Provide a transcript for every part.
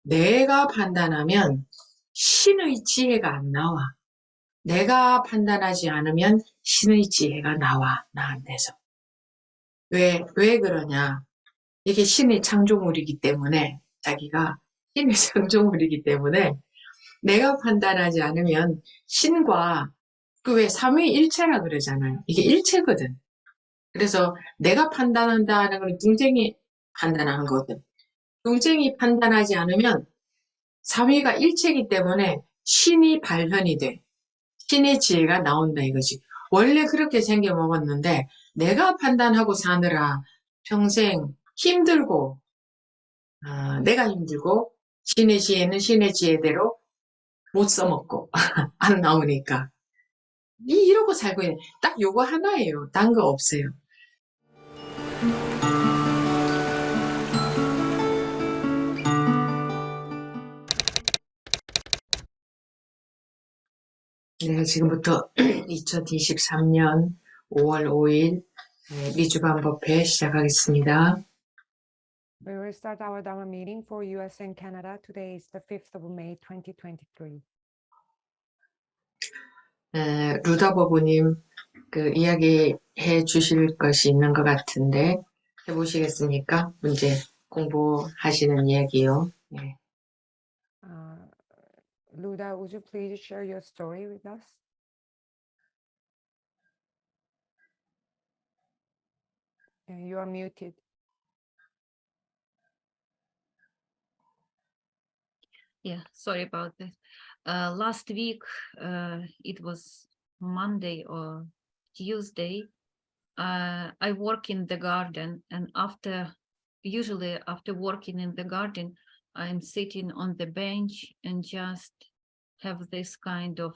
내가 판단하면 신의 지혜가 안 나와. 내가 판단하지 않으면 신의 지혜가 나와, 나한테서. 왜 그러냐? 이게 신의 창조물이기 때문에, 자기가 신의 창조물이기 때문에, 내가 판단하지 않으면 신과 그 왜 삼위일체라 그러잖아요. 이게 일체거든. 그래서 내가 판단한다는 건 둥쟁이 판단하는 거거든. 둥쟁이 판단하지 않으면 삼위가 일체이기 때문에 신이 발현이 돼. 신의 지혜가 나온다 이거지. 원래 그렇게 생겨 먹었는데 내가 판단하고 사느라 평생 힘들고 내가 힘들고 신의 지혜는 신의 지혜대로 못 써먹고 안 나오니까 이러고 살고 있는 딱 요거 하나예요. 딴 거 없어요. 네, 지금부터 2023년 5월 5일 미주반법회 시작하겠습니다. We will start our Dharma meeting for US and Canada. Today is the 5th of May, 2023. 루다버부님 그 이야기해 주실 것이 있는 것 같은데 해보시겠습니까? 문제 공부하시는 이야기요. 네. Luda, would you please share your story with us? You are muted. Yeah, sorry about that. Last week, it was Monday or Tuesday. I work in the garden, and usually after working in the garden, I'm sitting on the bench and just have this kind of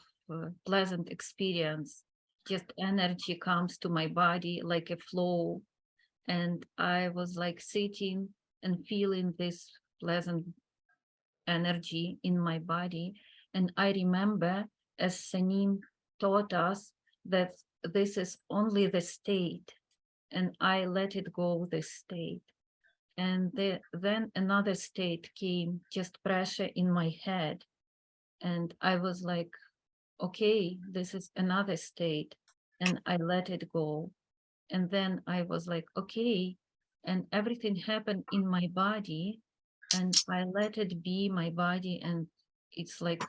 pleasant experience. Just energy comes to my body like a flow, and I was like sitting and feeling this pleasant energy in my body. And I remember, as Sanim taught us, that this is only the state, and I let it go, this state. And then another state came, just pressure in my head. And I was like, okay, this is another state. And I let it go. And then I was like, okay. And everything happened in my body, and I let it be my body, and it's like,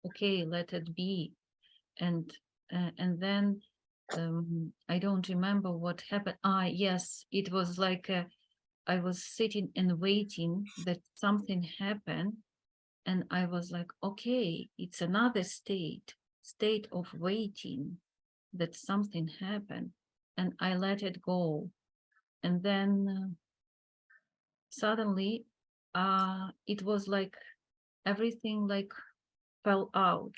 okay, let it be. And then I don't remember what happened. Yes, it was like I was sitting and waiting that something happened, and I was like, okay, it's another state of waiting that something happened, and I let it go. And then suddenly it was like everything like fell out,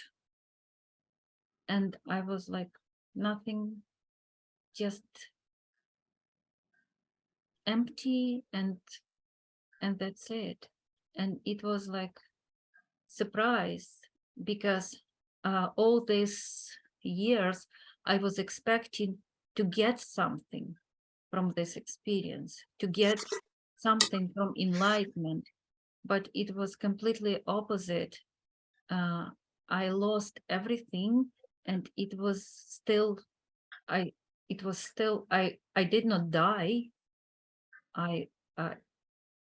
and I was like, nothing, just empty, and that's it. And it was like surprise, because all these years I was expecting to get something from this experience, to get something from enlightenment, but it was completely opposite. I lost everything, and it was still, I did not die. I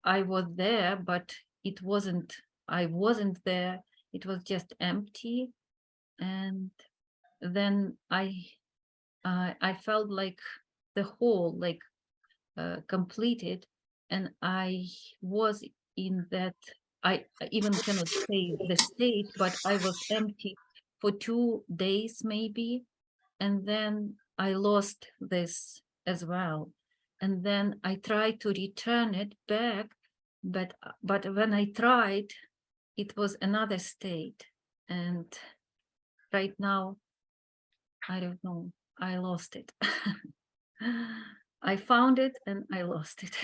was there, but I wasn't there. It was just empty. And then I felt like the whole, like completed, and I was in that, I even cannot say the state, but I was empty for 2 days maybe, and then I lost this as well. And then I tried to return it back, but when I tried, it was another state. And right now, I don't know, I lost it. I found it and I lost it.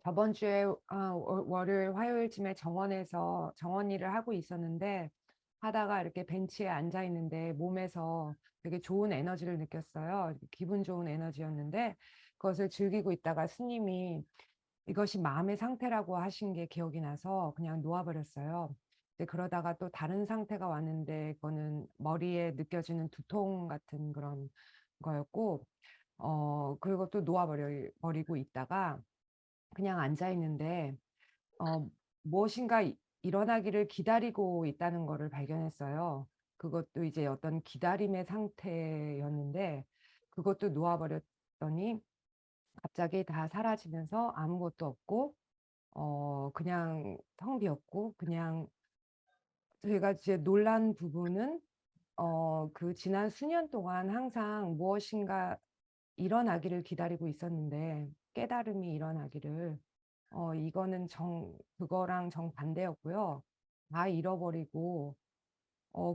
저번 주에 월요일, 화요일쯤에 정원에서 정원 일을 하고 있었는데, 하다가 이렇게 벤치에 앉아 있는데 몸에서 되게 좋은 에너지를 느꼈어요. 기분 좋은 에너지였는데, 그것을 즐기고 있다가 스님이 이것이 마음의 상태라고 하신 게 기억이 나서 그냥 놓아버렸어요. 근데 그러다가 또 다른 상태가 왔는데 그거는 머리에 느껴지는 두통 같은 그런 거였고, 그리고 또 놓아버리고 있다가 그냥 앉아 있는데 무엇인가 일어나기를 기다리고 있다는 거를 발견했어요. 그것도 이제 어떤 기다림의 상태였는데 그것도 놓아버렸더니 갑자기 다 사라지면서 아무것도 없고 그냥 텅 비었고, 그냥 제가 이제 놀란 부분은 그 지난 수년 동안 항상 무엇인가 일어나기를 기다리고 있었는데 깨달음이 일어나기를 이거는 그거랑 정반대였고요. 다 잃어버리고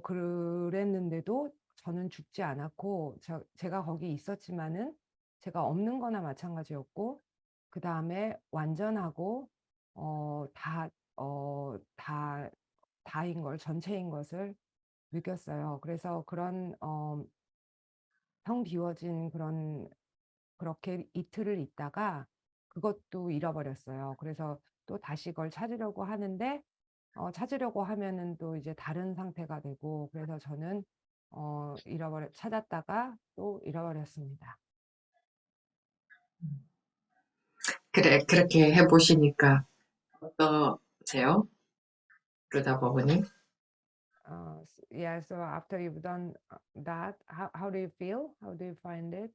그랬는데도 저는 죽지 않았고 제가 거기 있었지만은 제가 없는 거나 마찬가지였고, 그 다음에 완전하고 다 다인 걸, 전체인 것을 느꼈어요. 그래서 그런 텅 비워진 그렇게 이틀을 있다가 그것도 잃어버렸어요. 그래서 또 다시 그걸 찾으려고 하는데 찾으려고 하면은 또 이제 다른 상태가 되고, 그래서 저는 찾았다가 또 잃어버렸습니다. 그래, 그렇게 해보시니까 어떠세요? 그러다 보니. Yeah, so after you've done that, how do you feel? How do you find it?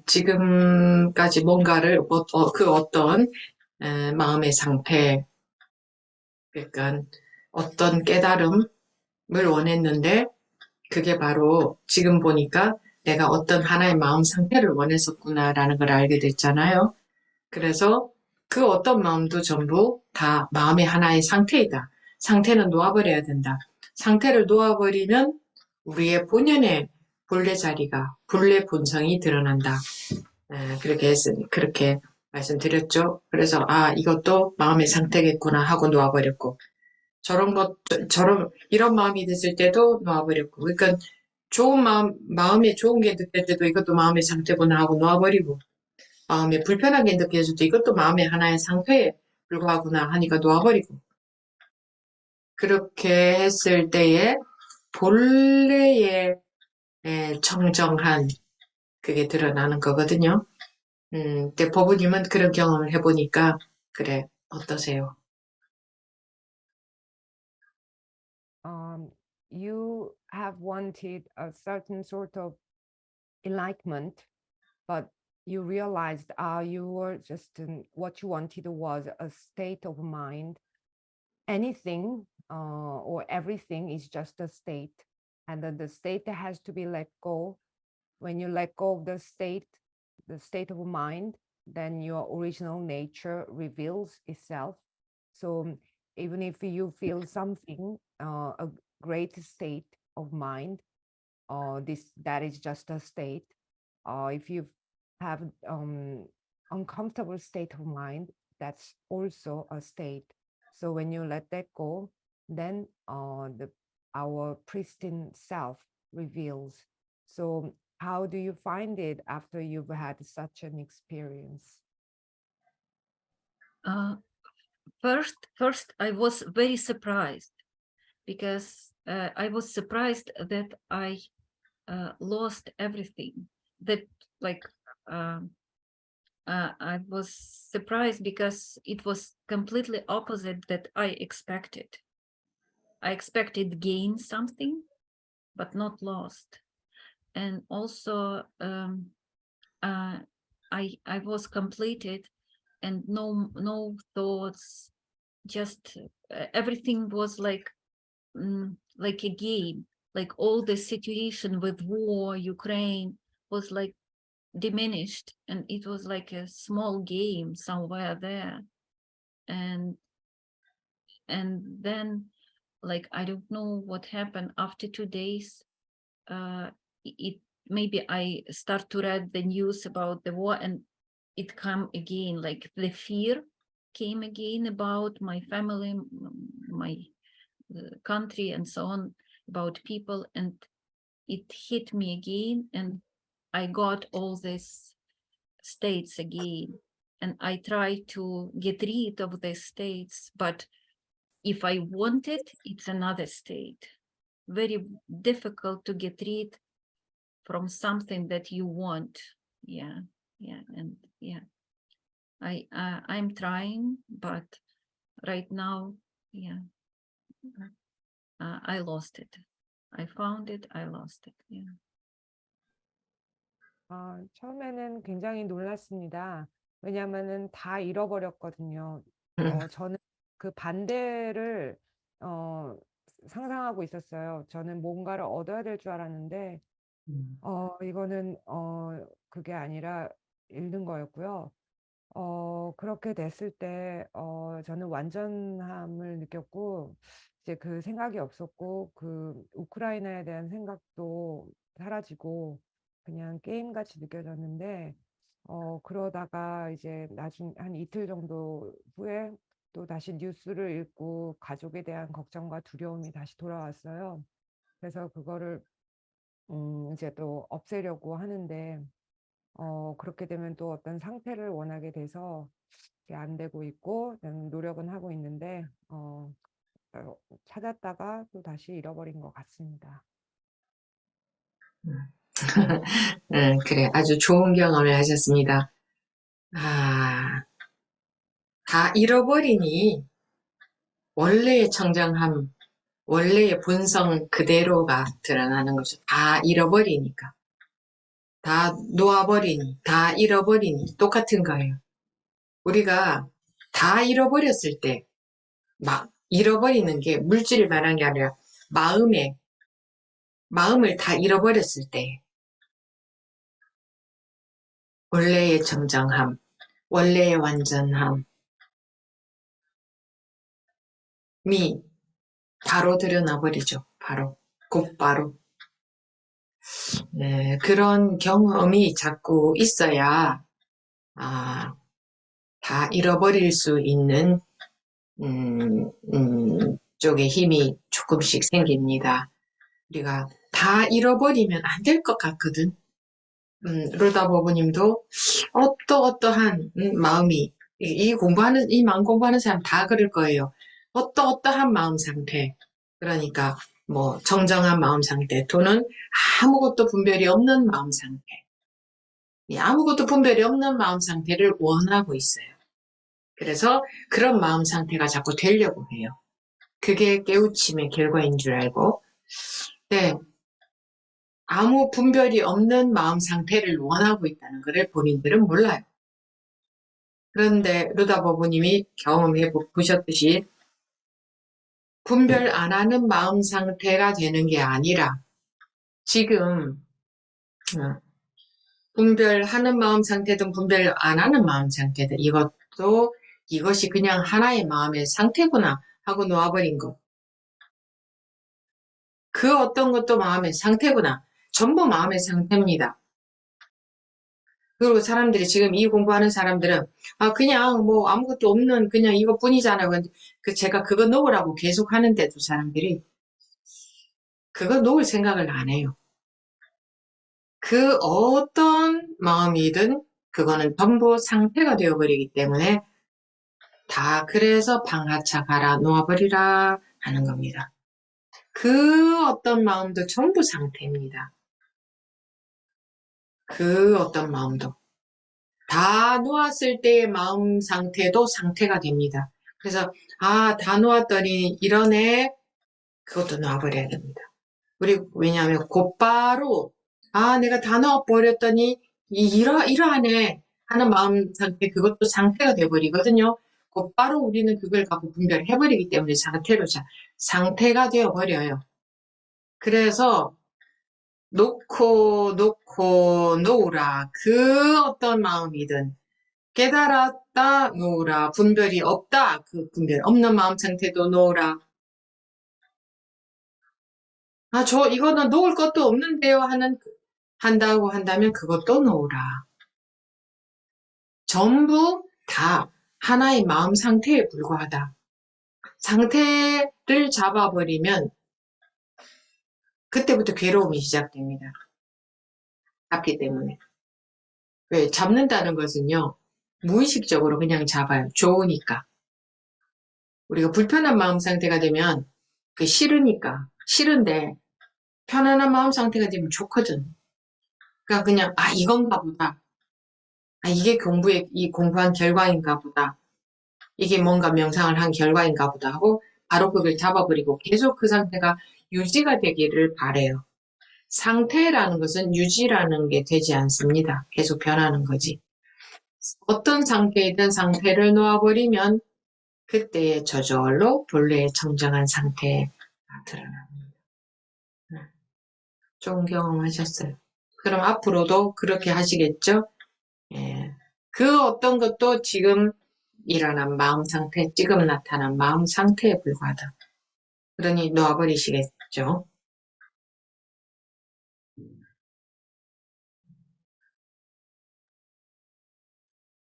지금까지 뭔가를 그 어떤 마음의 상태, 그러니까 어떤 깨달음을 원했는데 그게 바로 지금 보니까 내가 어떤 하나의 마음 상태를 원했었구나라는 걸 알게 됐잖아요. 그래서 그 어떤 마음도 전부 다 마음의 하나의 상태이다. 상태는 놓아버려야 된다. 상태를 놓아버리면 우리의 본연의 본래 자리가, 본래 본성이 드러난다. 그렇게 말씀드렸죠. 그래서, 이것도 마음의 상태겠구나 하고 놓아버렸고, 이런 마음이 됐을 때도 놓아버렸고, 그러니까 마음에 좋은 게 느낄 때도 이것도 마음의 상태구나 하고 놓아버리고, 마음에 불편하게 느껴질 때 이것도 마음의 하나의 상태에 불과하구나 하니까 놓아버리고, 그렇게 했을 때에 본래의 청정한 그게 드러나는 거거든요. 근데 법우님은 그런 경험을 해보니까, 그래, 어떠세요? You have wanted a certain sort of enlightenment, but you realized you were just what you wanted was a state of mind. Anything or everything is just a state, and then the state has to be let go. When you let go of the state of mind, then your original nature reveals itself. So even if you feel something, a great state of mind, that is just a state. If you have uncomfortable state of mind, that's also a state. So when you let that go, then our pristine self reveals. So how do you find it after you've had such an experience? First, I was very surprised because I was surprised that I lost everything. That like I was surprised because it was completely opposite that I expected. I expected gain something, but not lost. And also, I was completed, and no thoughts. Just everything was like a game. Like all the situation with war, Ukraine was like diminished, and it was like a small game somewhere there. And then, like, I don't know what happened after 2 days. It maybe I start to read the news about the war, and it come again, like the fear came again about my family, my country, and so on, about people, and it hit me again, and I got all this states again. And I try to get rid of the states, but if I want it, it's another state. Very difficult to get rid from something that you want. Yeah, and I'm trying, but right now, I lost it. I found it, I lost it. Yeah. 처음에는 굉장히 놀랐습니다. 왜냐하면은 다 잃어버렸거든요. 저는 그 반대를 상상하고 있었어요. 저는 뭔가를 얻어야 될 줄 알았는데 이거는 그게 아니라 잃는 거였고요. 그렇게 됐을 때 저는 완전함을 느꼈고 이제 그 생각이 없었고 그 우크라이나에 대한 생각도 사라지고 그냥 게임같이 느껴졌는데 그러다가 이제 나중 한 이틀 정도 후에 또 다시 뉴스를 읽고 가족에 대한 걱정과 두려움이 다시 돌아왔어요. 그래서 그거를 이제 또 없애려고 하는데 그렇게 되면 또 어떤 상태를 원하게 돼서 그게 안 되고 있고 노력은 하고 있는데 찾았다가 또 다시 잃어버린 것 같습니다. 그래. 아주 좋은 경험을 하셨습니다. 아, 다 잃어버리니 원래의 청정함, 원래의 본성 그대로가 드러나는 거죠. 다 잃어버리니까. 다 놓아버리니, 다 잃어버리니 똑같은 거예요. 우리가 다 잃어버렸을 때, 막 잃어버리는 게 물질을 말한 게 아니라 마음을 다 잃어버렸을 때 원래의 정정함, 원래의 완전함이 바로 드러나 버리죠. 바로, 곧바로. 네, 그런 경험이 자꾸 있어야 다 잃어버릴 수 있는 쪽에 힘이 조금씩 생깁니다. 우리가 다 잃어버리면 안 될 것 같거든. 루다 버부님도 어떠한 마음이 이 마음 공부하는 사람 다 그럴 거예요. 어떠한 마음 상태. 그러니까 뭐 정정한 마음 상태 또는 아무것도 분별이 없는 마음 상태. 아무것도 분별이 없는 마음 상태를 원하고 있어요. 그래서 그런 마음 상태가 자꾸 되려고 해요. 그게 깨우침의 결과인 줄 알고, 네, 아무 분별이 없는 마음 상태를 원하고 있다는 것을 본인들은 몰라요. 그런데 루다 버부님이 경험해 보셨듯이 분별 안 하는 마음 상태가 되는 게 아니라 지금 분별하는 마음 상태든 분별 안 하는 마음 상태든 이것이 그냥 하나의 마음의 상태구나 하고 놓아버린 것. 그 어떤 것도 마음의 상태구나. 전부 마음의 상태입니다. 그리고 사람들이 지금 이 공부하는 사람들은 그냥 뭐 아무것도 없는 그냥 이것뿐이잖아. 제가 그거 놓으라고 계속 하는데도 사람들이 그거 놓을 생각을 안 해요. 그 어떤 마음이든 그거는 전부 상태가 되어버리기 때문에 다 그래서 방하차 가라 놓아버리라 하는 겁니다. 그 어떤 마음도 전부 상태입니다. 그 어떤 마음도. 다 놓았을 때의 마음 상태도 상태가 됩니다. 그래서 다 놓았더니 이러네. 그것도 놔버려야 됩니다. 왜냐하면 곧바로 내가 다 놓아버렸더니 이러하네 하는 마음 상태 그것도 상태가 돼버리거든요. 곧바로 우리는 그걸 갖고 분별해버리기 때문에 상태가 되어버려요. 그래서 놓고 놓으라. 그 어떤 마음이든 깨달았다 놓으라. 분별이 없다. 그 분별 없는 마음 상태도 놓으라. 이거는 놓을 것도 없는데요. 한다고 한다면 그것도 놓으라. 전부 다 하나의 마음 상태에 불과하다. 상태를 잡아버리면 그때부터 괴로움이 시작됩니다. 잡기 때문에. 왜 잡는다는 것은요, 무의식적으로 그냥 잡아요. 좋으니까. 우리가 불편한 마음 상태가 되면 그 싫으니까 싫은데 편안한 마음 상태가 되면 좋거든. 그러니까 그냥 아 이건가 보다. 아 이게 이 공부한 결과인가 보다. 이게 뭔가 명상을 한 결과인가 보다 하고 바로 그걸 잡아버리고 계속 그 상태가 유지가 되기를 바래요. 상태라는 것은 유지라는 게 되지 않습니다. 계속 변하는 거지. 어떤 상태이든 상태를 놓아버리면 그때의 저절로 본래의 청정한 상태가 드러납니다. 좋은 경험하셨어요. 그럼 앞으로도 그렇게 하시겠죠? 예. 그 어떤 것도 지금 일어난 마음 상태, 지금 나타난 마음 상태에 불과하다. 그러니 놓아버리시겠죠?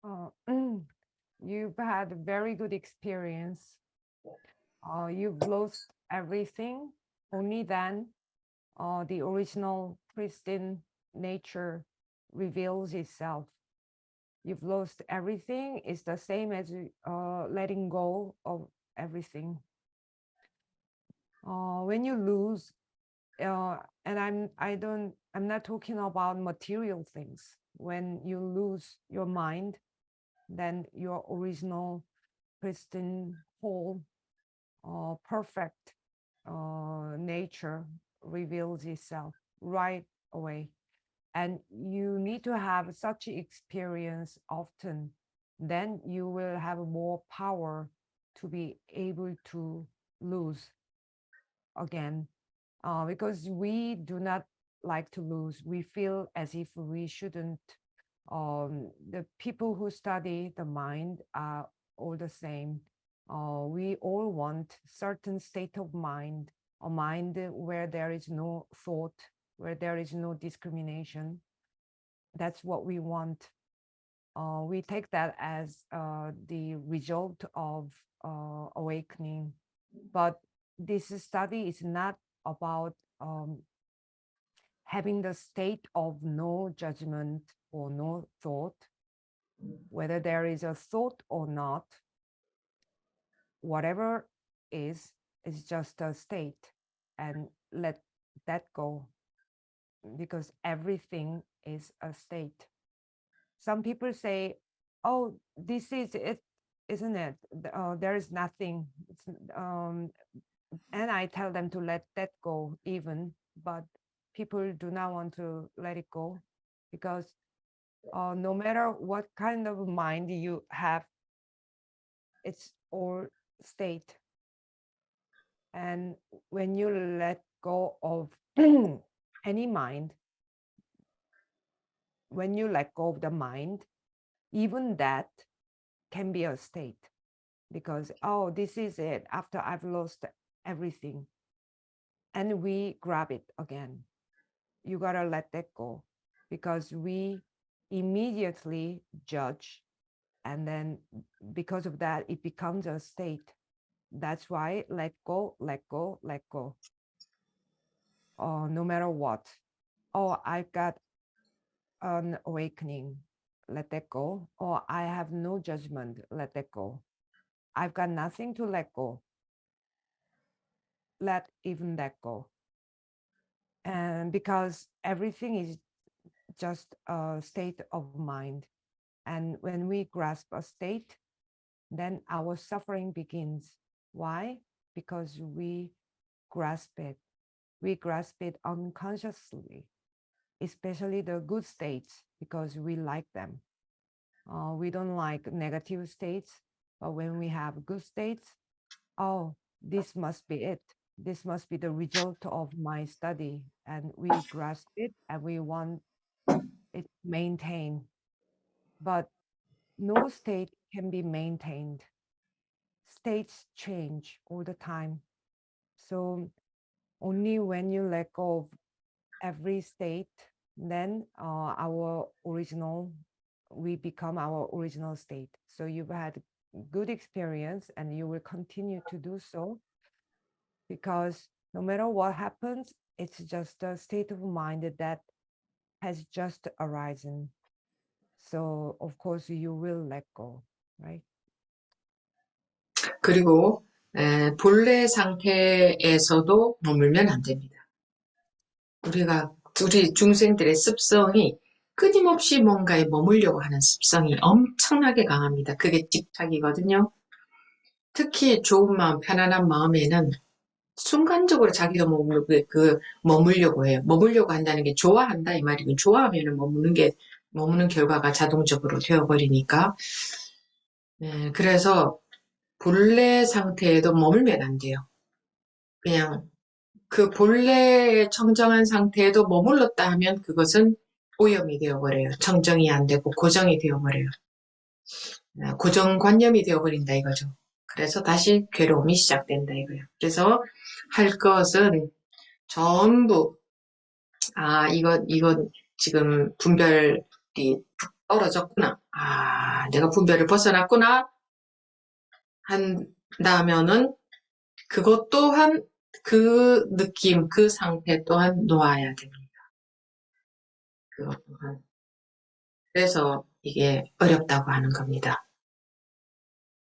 Uh, you've had a very good experience. You've lost everything. Only then the original pristine nature reveals itself. You've lost everything. It's the same as letting go of everything. When you lose, and I'm not talking about material things. When you lose your mind, then your original pristine, whole, perfect nature reveals itself right away. And you need to have such experience often. Then you will have more power to be able to lose again. Because we do not like to lose. We feel as if we shouldn't. The people who study the mind are all the same. We all want certain state of mind, a mind where there is no thought, where there is no discrimination. That's what we want. We take that as the result of awakening. But this study is not about having the state of no judgment or no thought, whether there is a thought or not, whatever is just a state, and let that go, because everything is a state. Some people say, oh, this is it, isn't it? There is nothing. And I tell them to let that go even, but people do not want to let it go, because no matter what kind of mind you have, it's all state. And when you let go of any mind, when you let go of the mind, even that can be a state, because, oh, this is it after I've lost everything. And we grab it again. You gotta let that go, because we immediately judge, and then because of that, it becomes a state. That's why let go, let go, let go. No matter what. Oh, I got an awakening, let that go. Or I have no judgment, let that go. I've got nothing to let go. Let even that go. And because everything is just a state of mind. And when we grasp a state, then our suffering begins. Why? Because we grasp it. We grasp it unconsciously, especially the good states, because we like them. We don't like negative states, but when we have good states, oh, this must be it. This must be the result of my study. And we grasp it and we want it maintained. But no state can be maintained. States change all the time. So only when you let go of every state, then we become our original state. So you've had good experience and you will continue to do so, because no matter what happens, it's just a state of mind that has just arisen. So of course you will let go, right? 그리고 본래 상태에서도 머물면 안 됩니다. 우리 중생들의 습성이 끊임없이 뭔가에 머물려고 하는 습성이 엄청나게 강합니다. 그게 집착이거든요. 특히 좋은 마음, 편안한 마음에는 순간적으로 자기가 머물려고 해요. 머물려고 한다는 게 좋아한다 이 말이고, 좋아하면은 머무는 결과가 자동적으로 되어버리니까. 그래서 본래 상태에도 머물면 안 돼요. 그냥 그 본래의 청정한 상태에도 머물렀다 하면 그것은 오염이 되어버려요. 청정이 안 되고 고정이 되어버려요. 고정관념이 되어버린다 이거죠. 그래서 다시 괴로움이 시작된다 이거예요. 그래서 할 것은 전부 이건 지금 분별이 떨어졌구나. 내가 분별을 벗어났구나 한다면은 그것 또한 그 느낌, 그 상태 또한 놓아야 됩니다. 그것 또한. 그래서 이게 어렵다고 하는 겁니다.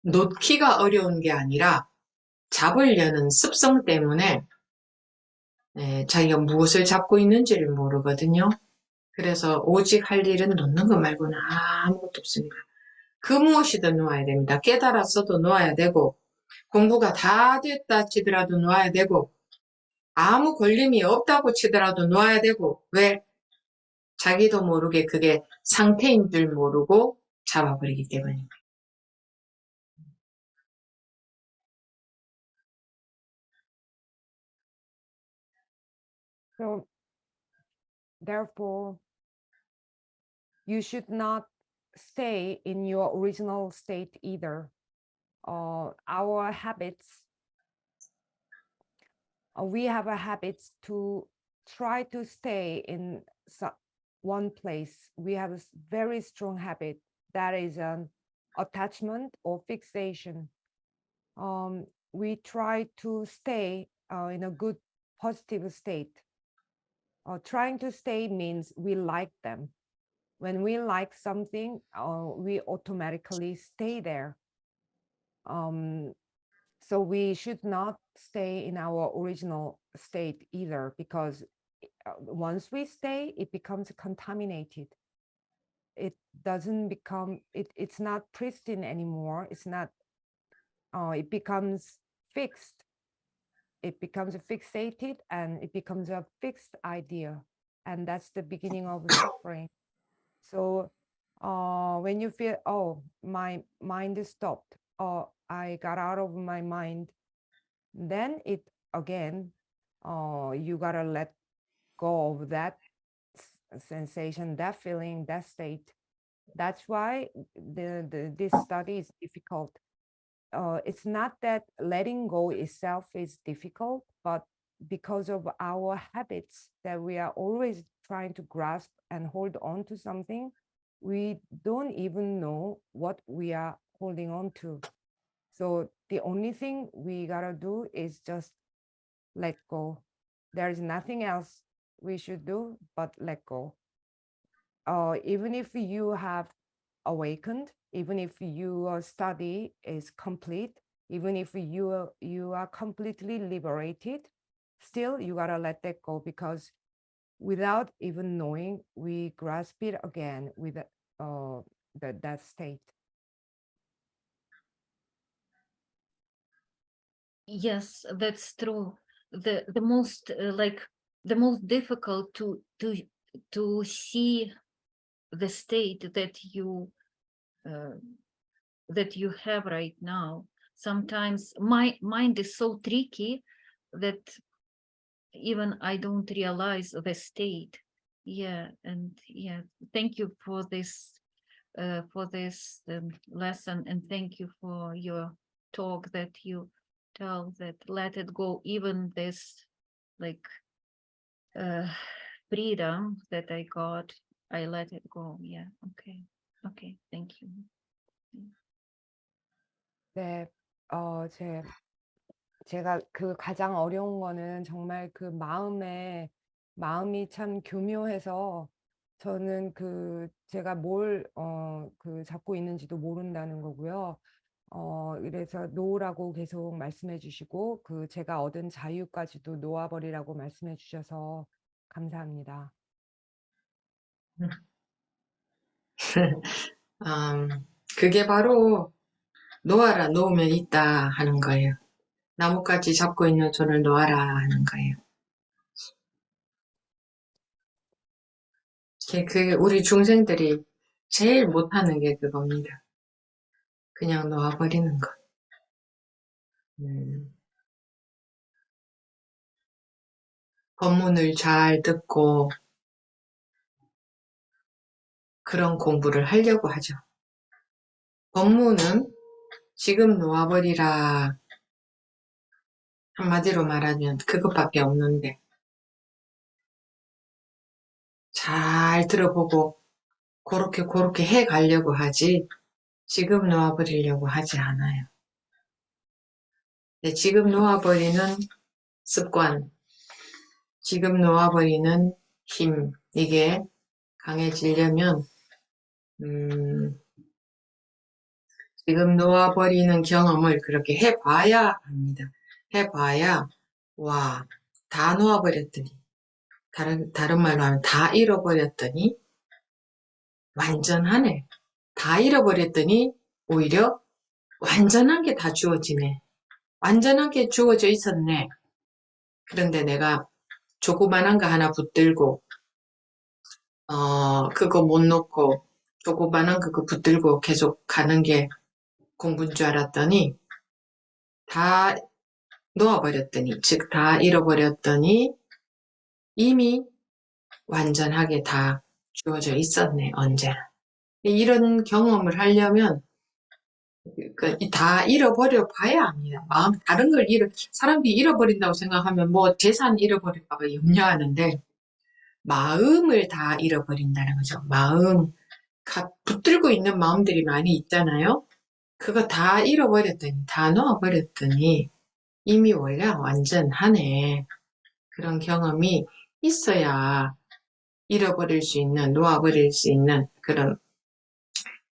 놓기가 어려운 게 아니라 잡으려는 습성 때문에 자기가 무엇을 잡고 있는지를 모르거든요. 그래서 오직 할 일은 놓는 것 말고는 아무것도 없습니다. 그 무엇이든 놓아야 됩니다. 깨달았어도 놓아야 되고, 공부가 다 됐다 치더라도 놓아야 되고, 아무 걸림이 없다고 치더라도 놓아야 되고, 왜? 자기도 모르게 그게 상태인 줄 모르고 잡아버리기 때문입니다. So therefore, you should not stay in your original state either. Our habits, we have a habit to try to stay in one place. We have a very strong habit that is an attachment or fixation. We try to stay in a good positive state. Trying to stay means we like them. When we like something, we automatically stay there. So we should not stay in our original state either, because once we stay, it becomes contaminated. It doesn't become, it's not pristine anymore. It's not, it becomes fixed. It becomes fixated and it becomes a fixed idea. And that's the beginning of suffering. So when you feel, oh, my mind is stopped, or I got out of my mind, then it again, you gotta let go of that sensation, that feeling, that state. That's why this study is difficult. It's not that letting go itself is difficult, but because of our habits that we are always trying to grasp and hold on to something, we don't even know what we are holding on to. So the only thing we gotta do is just let go. There is nothing else we should do but let go. Even if you have awakened, even if your study is complete, even if you are completely liberated, still you gotta let that go, because without even knowing, we grasp it again with that state. Yes, that's true. The most the most difficult to see the state that you have right now. Sometimes my mind is so tricky that even I don't realize the state. Yeah, and yeah, thank you for this lesson, and thank you for your talk that you tell that let it go, even this like freedom that I got, I let it go. Yeah, okay, thank you. 네, 제가 그 가장 어려운 거는 정말 그 마음이 참 교묘해서 저는 제가 뭘 잡고 있는지도 모른다는 거고요. 그래서 놓으라고 계속 말씀해 주시고 제가 얻은 자유까지도 놓아버리라고 말씀해 주셔서 감사합니다. 그게 바로 놓아라, 놓으면 있다 하는 거예요. 나뭇가지 잡고 있는 손을 놓아라 하는 거예요. 우리 중생들이 제일 못하는 게 그겁니다. 그냥 놓아버리는 거. 법문을 잘 듣고 그런 공부를 하려고 하죠. 법문은 지금 놓아버리라. 한마디로 말하면 그것밖에 없는데 잘 들어보고 그렇게 해 가려고 하지 지금 놓아버리려고 하지 않아요. 근데 지금 놓아버리는 습관, 지금 놓아버리는 힘, 이게 강해지려면 지금 놓아버리는 경험을 그렇게 해봐야 합니다. 해봐야 와, 다 놓아버렸더니 다른 말로 하면 다 잃어버렸더니 완전하네. 다 잃어버렸더니 오히려 완전한 게 다 주어지네. 완전한 게 주어져 있었네. 그런데 내가 조그만한 거 하나 붙들고 그거 못 놓고 조그만한 그거 붙들고 계속 가는 게 공부인 줄 알았더니 다 놓아버렸더니 즉 다 잃어버렸더니 이미 완전하게 다 주어져 있었네 언제나. 이런 경험을 하려면 다 잃어버려 봐야 합니다. 다른 걸 사람들이 잃어버린다고 생각하면 뭐 재산 잃어버릴까봐 염려하는데 마음을 다 잃어버린다는 거죠. 마음, 붙들고 있는 마음들이 많이 있잖아요. 그거 다 잃어버렸더니, 다 놓아버렸더니 이미 원래 완전하네. 그런 경험이 있어야 잃어버릴 수 있는, 놓아버릴 수 있는 그런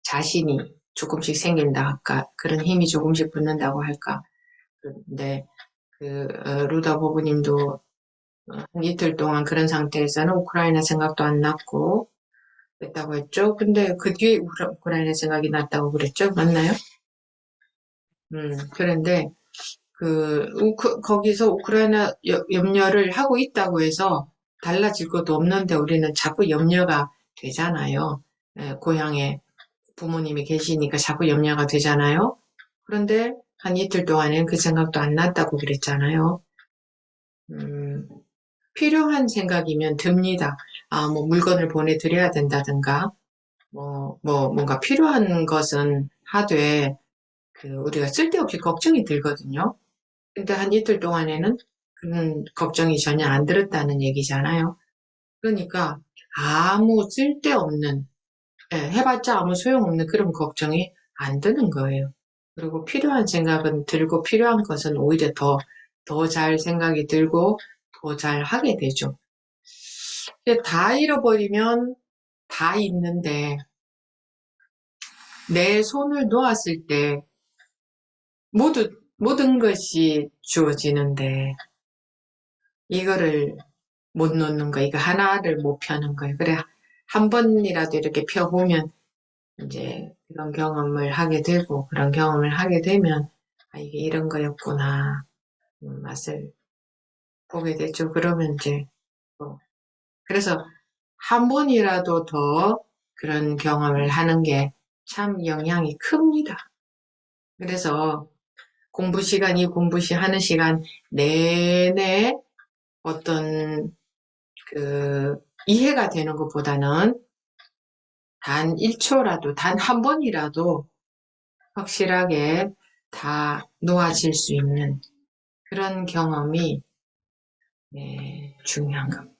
자신이 조금씩 생긴다 할까, 그런 힘이 조금씩 붙는다고 할까. 근데 루다 보부님도 한 이틀 동안 그런 상태에서는 우크라이나 생각도 안 났고 그랬다고 했죠. 근데 그 뒤에 우크라이나 생각이 났다고 그랬죠. 맞나요? 그런데 거기서 우크라이나 염려를 하고 있다고 해서 달라질 것도 없는데 우리는 자꾸 염려가 되잖아요. 고향에 부모님이 계시니까 자꾸 염려가 되잖아요. 그런데 한 이틀 동안에는 그 생각도 안 났다고 그랬잖아요. 필요한 생각이면 듭니다. 뭐 물건을 보내드려야 된다든가, 뭔가 필요한 것은 하되, 우리가 쓸데없이 걱정이 들거든요. 근데 한 이틀 동안에는 그런 걱정이 전혀 안 들었다는 얘기잖아요. 그러니까 아무 쓸데없는, 해봤자 아무 소용없는 그런 걱정이 안 드는 거예요. 그리고 필요한 생각은 들고 필요한 것은 오히려 더 잘 생각이 들고 더 잘 하게 되죠. 다 잃어버리면 다 있는데 내 손을 놓았을 때 모든 것이 주어지는데 이거를 못 놓는 거, 이거 하나를 못 펴는 거예요. 그래, 한 번이라도 이렇게 펴보면 이제 그런 경험을 하게 되고 그런 경험을 하게 되면 이게 이런 거였구나 맛을 보게 되죠. 그러면 이제 그래서 한 번이라도 더 그런 경험을 하는 게 참 영향이 큽니다. 그래서 하는 시간 내내 어떤 이해가 되는 것보다는 단 1초라도, 단 한 번이라도 확실하게 다 놓아질 수 있는 그런 경험이 중요한 겁니다.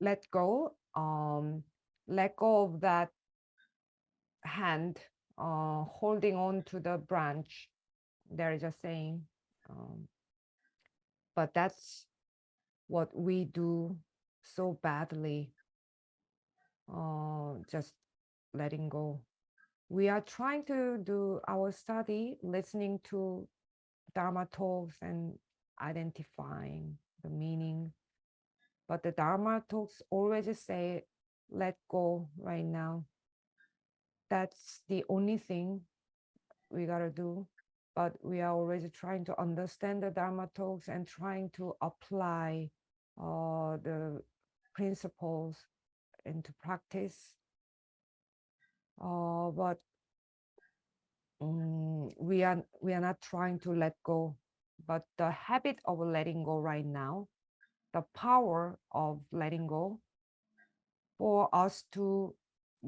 Let go of that hand holding on to the branch. There is a saying, but that's what we do so badly. Just letting go. We are trying to do our study, listening to Dharma talks and identifying the meaning. But the Dharma talks always say, let go right now. That's the only thing we gotta do. But we are always trying to understand the Dharma talks and trying to apply the principles into practice. But we are not trying to let go. But the habit of letting go right now, the power of letting go, for us to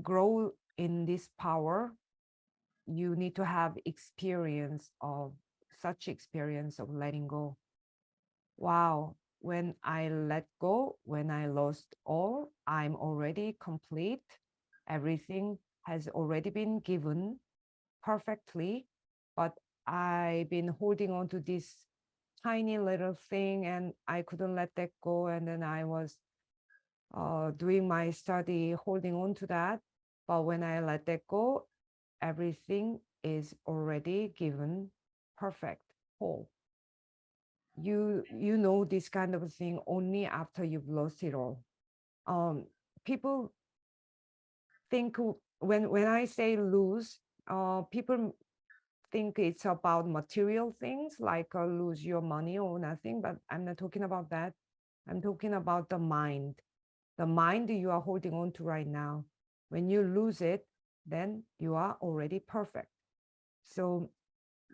grow in this power, you need to have experience of such experience of letting go. Wow, when I let go, when I lost all, I'm already complete. Everything has already been given perfectly, but I've been holding on to this tiny little thing and I couldn't let that go. And then I was doing my study, holding on to that. But when I let that go, everything is already given perfect, whole. You know this kind of thing only after you've lost it all. People think when I say lose, people think it's about material things like lose your money or nothing, but I'm not talking about that. I'm talking about the mind you are holding on to right now. When you lose it, then you are already perfect. So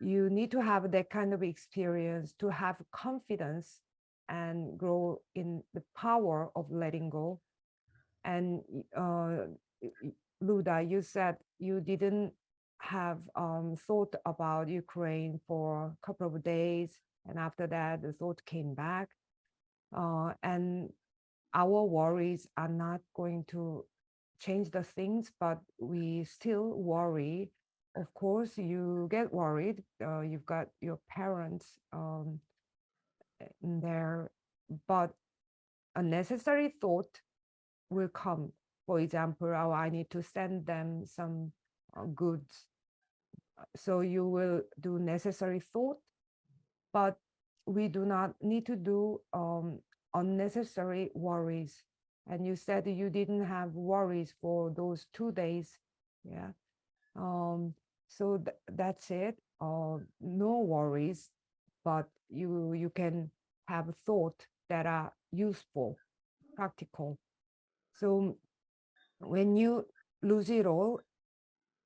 you need to have that kind of experience to have confidence and grow in the power of letting go. And Luda, you said you didn't have thought about Ukraine for a couple of days, and after that, the thought came back. And our worries are not going to change the things, but we still worry. Of course, you get worried. You've got your parents in there, but a necessary thought will come. For example, oh, I need to send them some goods. So you will do necessary thought, but we do not need to do unnecessary worries. And you said you didn't have worries for those 2 days. Yeah. So that's it. No worries, but you can have thought that are useful, practical. So when you lose it all,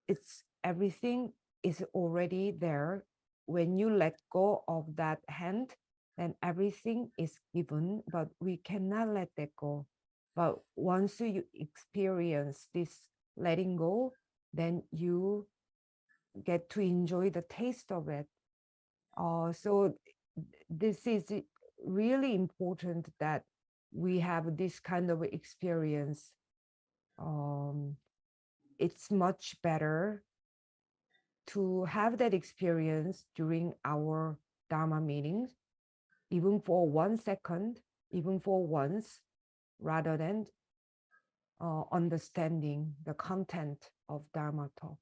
it's everything is already there. When you let go of that hand, then everything is given, but we cannot let that go. But once you experience this letting go, then you get to enjoy the taste of it. So this is really important that we have this kind of experience. It's much better to have that experience during our Dharma meetings, even for 1 second, even for once, rather than understanding the content of Dharma talks.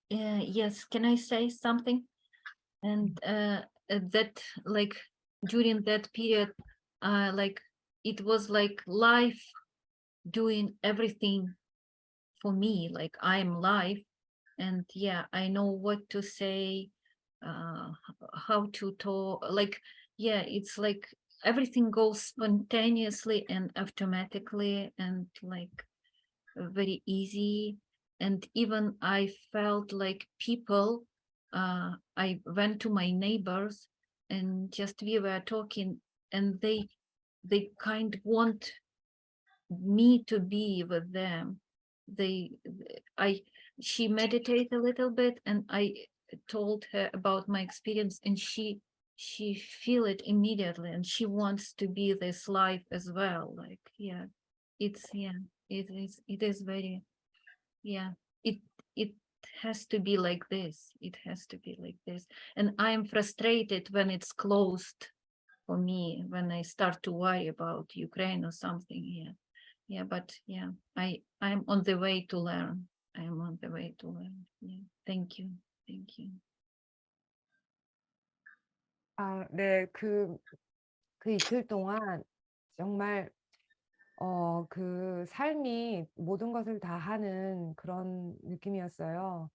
Yes, can I say something? And that, like, during that period, like, it was like life doing everything for me. Like, I'm life, and yeah, I know what to say, how to talk. Like, yeah, it's like everything goes spontaneously and automatically, and like very easy. And even I felt like people, I went to my neighbors and just we were talking, and they kind of want me to be with them. She meditated a little bit, and I told her about my experience, and she feel it immediately, and she wants to be this life as well. Like, yeah, it's, yeah. It is very, yeah, it has to be like this. It has to be like this. And I'm frustrated when it's closed for me, when I start to worry about Ukraine or something. Yeah, but yeah, I'm on the way to learn. I'm on the way to learn. Yeah, thank you. Thank you. 아, 네, 그 이틀 동안 정말 그 삶이 모든 것을 다 하는 그런 느낌이었어요.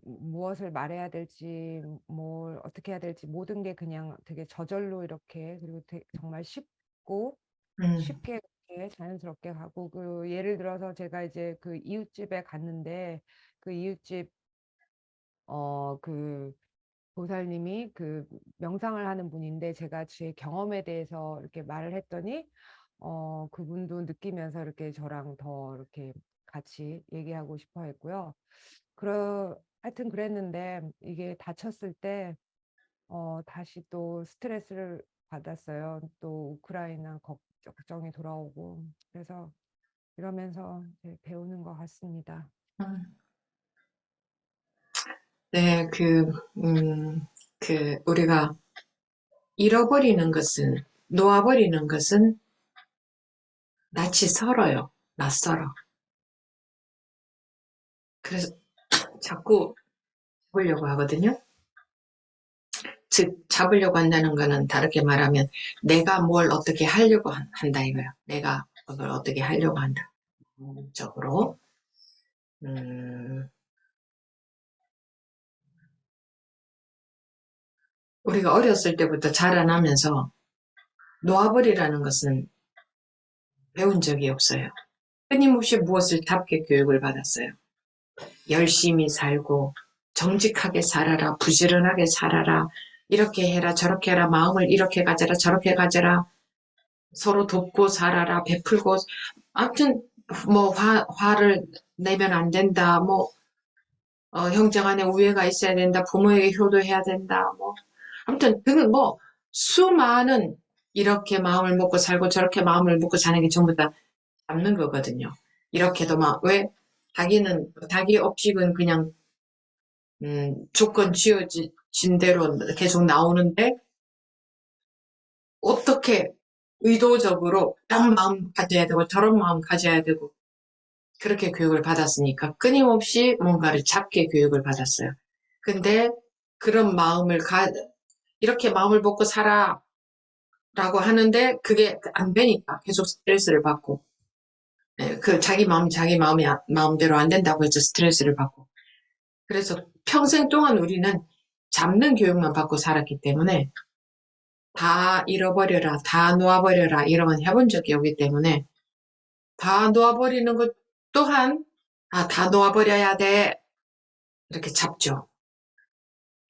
무엇을 말해야 될지, 뭘 어떻게 해야 될지 모든 게 그냥 되게 저절로 이렇게 그리고 정말 쉽고 쉽게 이렇게 자연스럽게 가고 그 예를 들어서 제가 이제 그 이웃집에 갔는데 그 이웃집 그 보살님이 그 명상을 하는 분인데 제가 제 경험에 대해서 이렇게 말을 했더니 그분도 느끼면서 이렇게 저랑 더 이렇게 같이 얘기하고 싶어 했고요. 하여튼 그랬는데 이게 다쳤을 때 다시 또 스트레스를 받았어요. 또 우크라이나 걱정이 돌아오고 그래서 이러면서 이제 배우는 것 같습니다. 네, 우리가 잃어버리는 것은, 놓아버리는 것은 낯이 설어요. 낯설어. 그래서 자꾸 잡으려고 하거든요. 즉, 잡으려고 한다는 거는 다르게 말하면 내가 뭘 어떻게 하려고 한다 이거야. 내가 그걸 어떻게 하려고 한다. 적으로. 우리가 어렸을 때부터 자라나면서 놓아버리라는 것은 배운 적이 없어요. 끊임없이 무엇을 잡게 교육을 받았어요. 열심히 살고 정직하게 살아라, 부지런하게 살아라, 이렇게 해라, 저렇게 해라, 마음을 이렇게 가져라, 저렇게 가져라, 서로 돕고 살아라, 베풀고, 아무튼 뭐 화를 내면 안 된다, 뭐 형제 간에 우애가 있어야 된다, 부모에게 효도해야 된다, 뭐 아무튼 그건 뭐 수많은 이렇게 마음을 먹고 살고 저렇게 마음을 먹고 사는 게 전부 다 잡는 거거든요. 이렇게도 왜 닭이 업식은 그냥 조건 지어진 대로 계속 나오는데 어떻게 의도적으로 이런 마음 가져야 되고 저런 마음 가져야 되고 그렇게 교육을 받았으니까 끊임없이 뭔가를 잡게 교육을 받았어요. 근데 그런 마음을 이렇게 마음을 먹고 살아 라고 하는데 그게 안 되니까 계속 스트레스를 받고 자기 마음대로 안 된다고 해서 스트레스를 받고 그래서 평생 동안 우리는 잡는 교육만 받고 살았기 때문에 다 잃어버려라, 다 놓아버려라 이런 건 해본 적이 없기 때문에 다 놓아버리는 것 또한 다 놓아버려야 돼 이렇게 잡죠.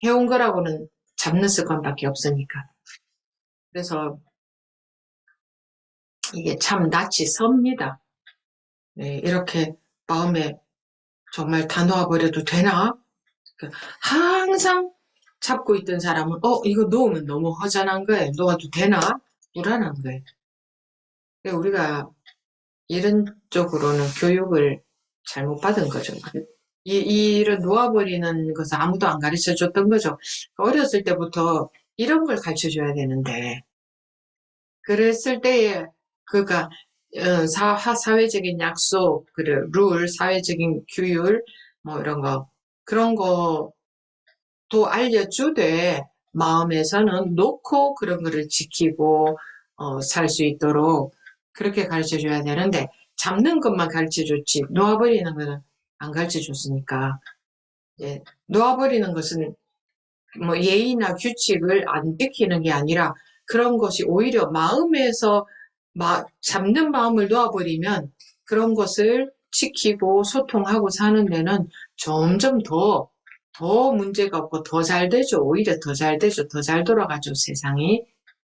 해온 거라고는 잡는 습관밖에 없으니까. 그래서 이게 참 낯이 섭니다. 네, 이렇게 마음에 정말 다 놓아버려도 되나? 항상 잡고 있던 사람은 이거 놓으면 너무 허전한 거예요. 놓아도 되나? 불안한 거예요. 우리가 이런 쪽으로는 교육을 잘못 받은 거죠. 이런 놓아버리는 것을 아무도 안 가르쳐 줬던 거죠. 어렸을 때부터 이런 걸 가르쳐 줘야 되는데 그랬을 때에 그러니까 사회적인 약속, 룰, 사회적인 규율 뭐 이런 거 그런 것도 알려주되 마음에서는 놓고 그런 거를 지키고 살 수 있도록 그렇게 가르쳐 줘야 되는데 잡는 것만 가르쳐 줬지 놓아버리는 거는 안 가르쳐 줬으니까 놓아버리는 것은 뭐 예의나 규칙을 안 지키는 게 아니라 그런 것이 오히려 마음에서 잡는 마음을 놓아버리면 그런 것을 지키고 소통하고 사는 데는 점점 더 문제가 없고 더 잘 되죠. 오히려 더 잘 되죠. 더 잘 돌아가죠, 세상이.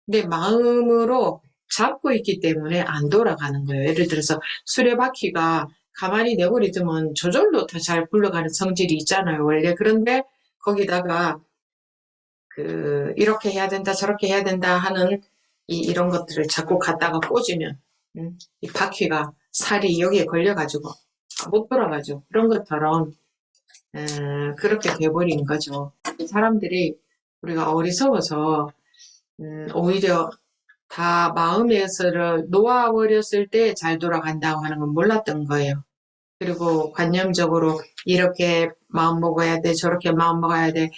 근데 마음으로 잡고 있기 때문에 안 돌아가는 거예요. 예를 들어서 수레바퀴가 가만히 내버려두면 저절로 더 잘 굴러가는 성질이 있잖아요. 원래 그런데 거기다가 이렇게 해야 된다, 저렇게 해야 된다 하는 이런 것들을 자꾸 갖다가 꽂으면 이 바퀴가 살이 여기에 걸려가지고 못 돌아가죠. 그런 것처럼 그렇게 돼버린 거죠. 사람들이 우리가 어리석어서 오히려 다 마음에서를 놓아버렸을 때 잘 돌아간다고 하는 건 몰랐던 거예요. 그리고 관념적으로 이렇게 마음 먹어야 돼, 저렇게 마음 먹어야 돼,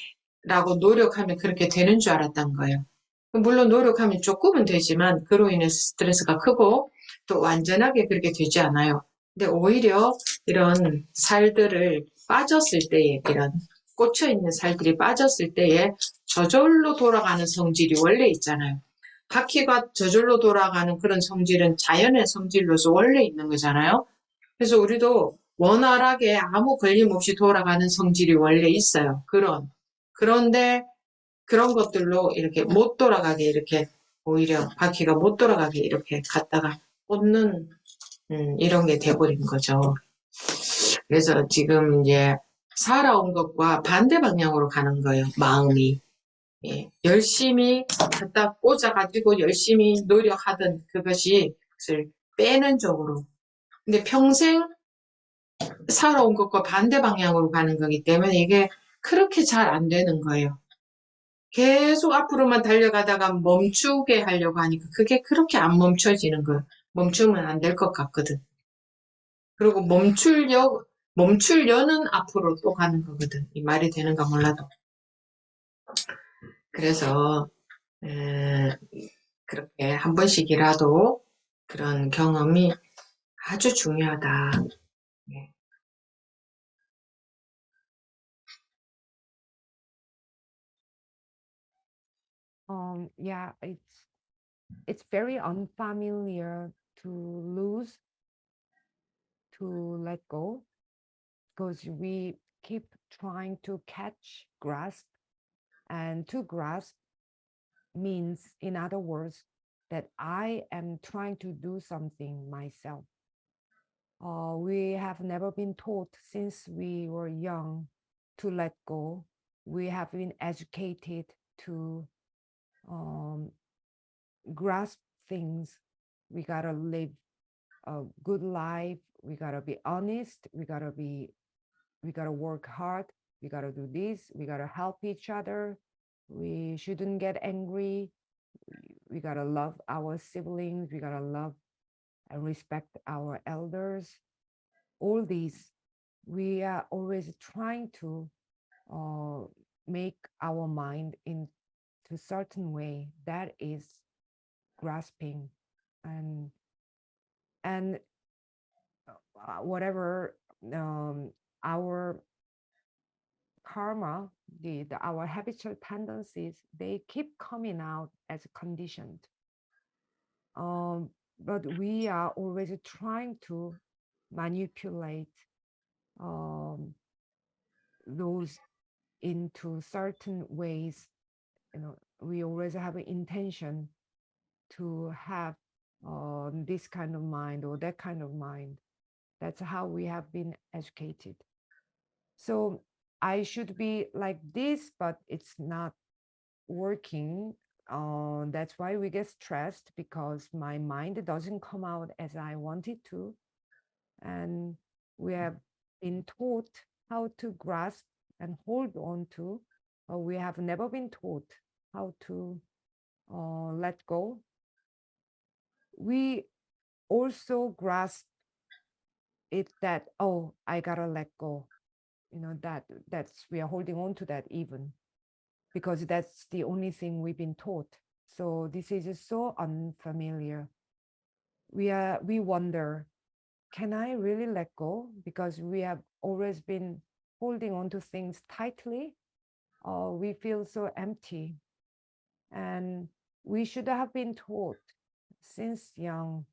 라고 노력하면 그렇게 되는 줄 알았던 거예요. 물론 노력하면 조금은 되지만 그로 인해서 스트레스가 크고 또 완전하게 그렇게 되지 않아요. 근데 오히려 이런 살들을 빠졌을 때에 이런 꽂혀있는 살들이 빠졌을 때에 저절로 돌아가는 성질이 원래 있잖아요. 바퀴가 저절로 돌아가는 그런 성질은 자연의 성질로서 원래 있는 거잖아요. 그래서 우리도 원활하게 아무 걸림 없이 돌아가는 성질이 원래 있어요. 그런데 그런 것들로 이렇게 못 돌아가게 이렇게 오히려 바퀴가 못 돌아가게 이렇게 갔다가 꽂는 이런 게 돼버린 거죠. 그래서 지금 이제 살아온 것과 반대 방향으로 가는 거예요. 마음이. 예, 열심히 갖다 꽂아가지고 열심히 노력하던 그것이 그것을 빼는 쪽으로. 근데 평생 살아온 것과 반대 방향으로 가는 거기 때문에 이게 그렇게 잘 안 되는 거예요. 계속 앞으로만 달려가다가 멈추게 하려고 하니까 그게 그렇게 안 멈춰지는 거예요. 멈추면 안 될 것 같거든. 그리고 멈추려는 앞으로 또 가는 거거든. 이 말이 되는가 몰라도. 그래서 그렇게 한 번씩이라도 그런 경험이 아주 중요하다. 네. Yeah, it's very unfamiliar to lose, to let go, because we keep trying to catch, grasp, and to grasp means, in other words, that I am trying to do something myself. We have never been taught since we were young to let go. We have been educated to um, grasp things. We gotta live a good life. We gotta be honest. We gotta work hard. We gotta do this. We gotta help each other. We shouldn't get angry. We gotta love our siblings. We gotta love and respect our elders. All these, we are always trying to uh, make our mind into certain way that is grasping, and and whatever our karma, our habitual tendencies, they keep coming out as conditioned. But we are always trying to manipulate those into certain ways. We always have an intention to have this kind of mind or that kind of mind. That's how we have been educated. So I should be like this, but it's not working. That's why we get stressed, because my mind doesn't come out as I want it to. And we have been taught how to grasp and hold on to. We have never been taught how to let go. We also grasp it that, oh, I gotta let go. That's we are holding on to that even because that's the only thing we've been taught. So this is just so unfamiliar. We wonder, can I really let go? Because we have always been holding on to things tightly. We feel so empty. And we should have been taught since young,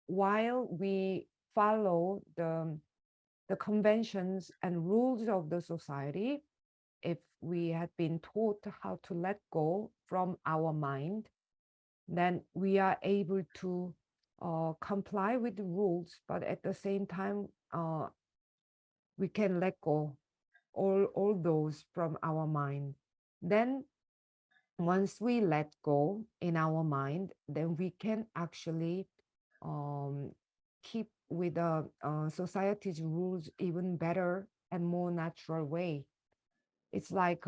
while we follow the conventions and rules of the society, if we had been taught how to let go from our mind, then we are able to comply with the rules, but at the same time, we can let go all those from our mind. Then once we let go in our mind, then we can actually keep with the society's rules even better and more natural way. It's like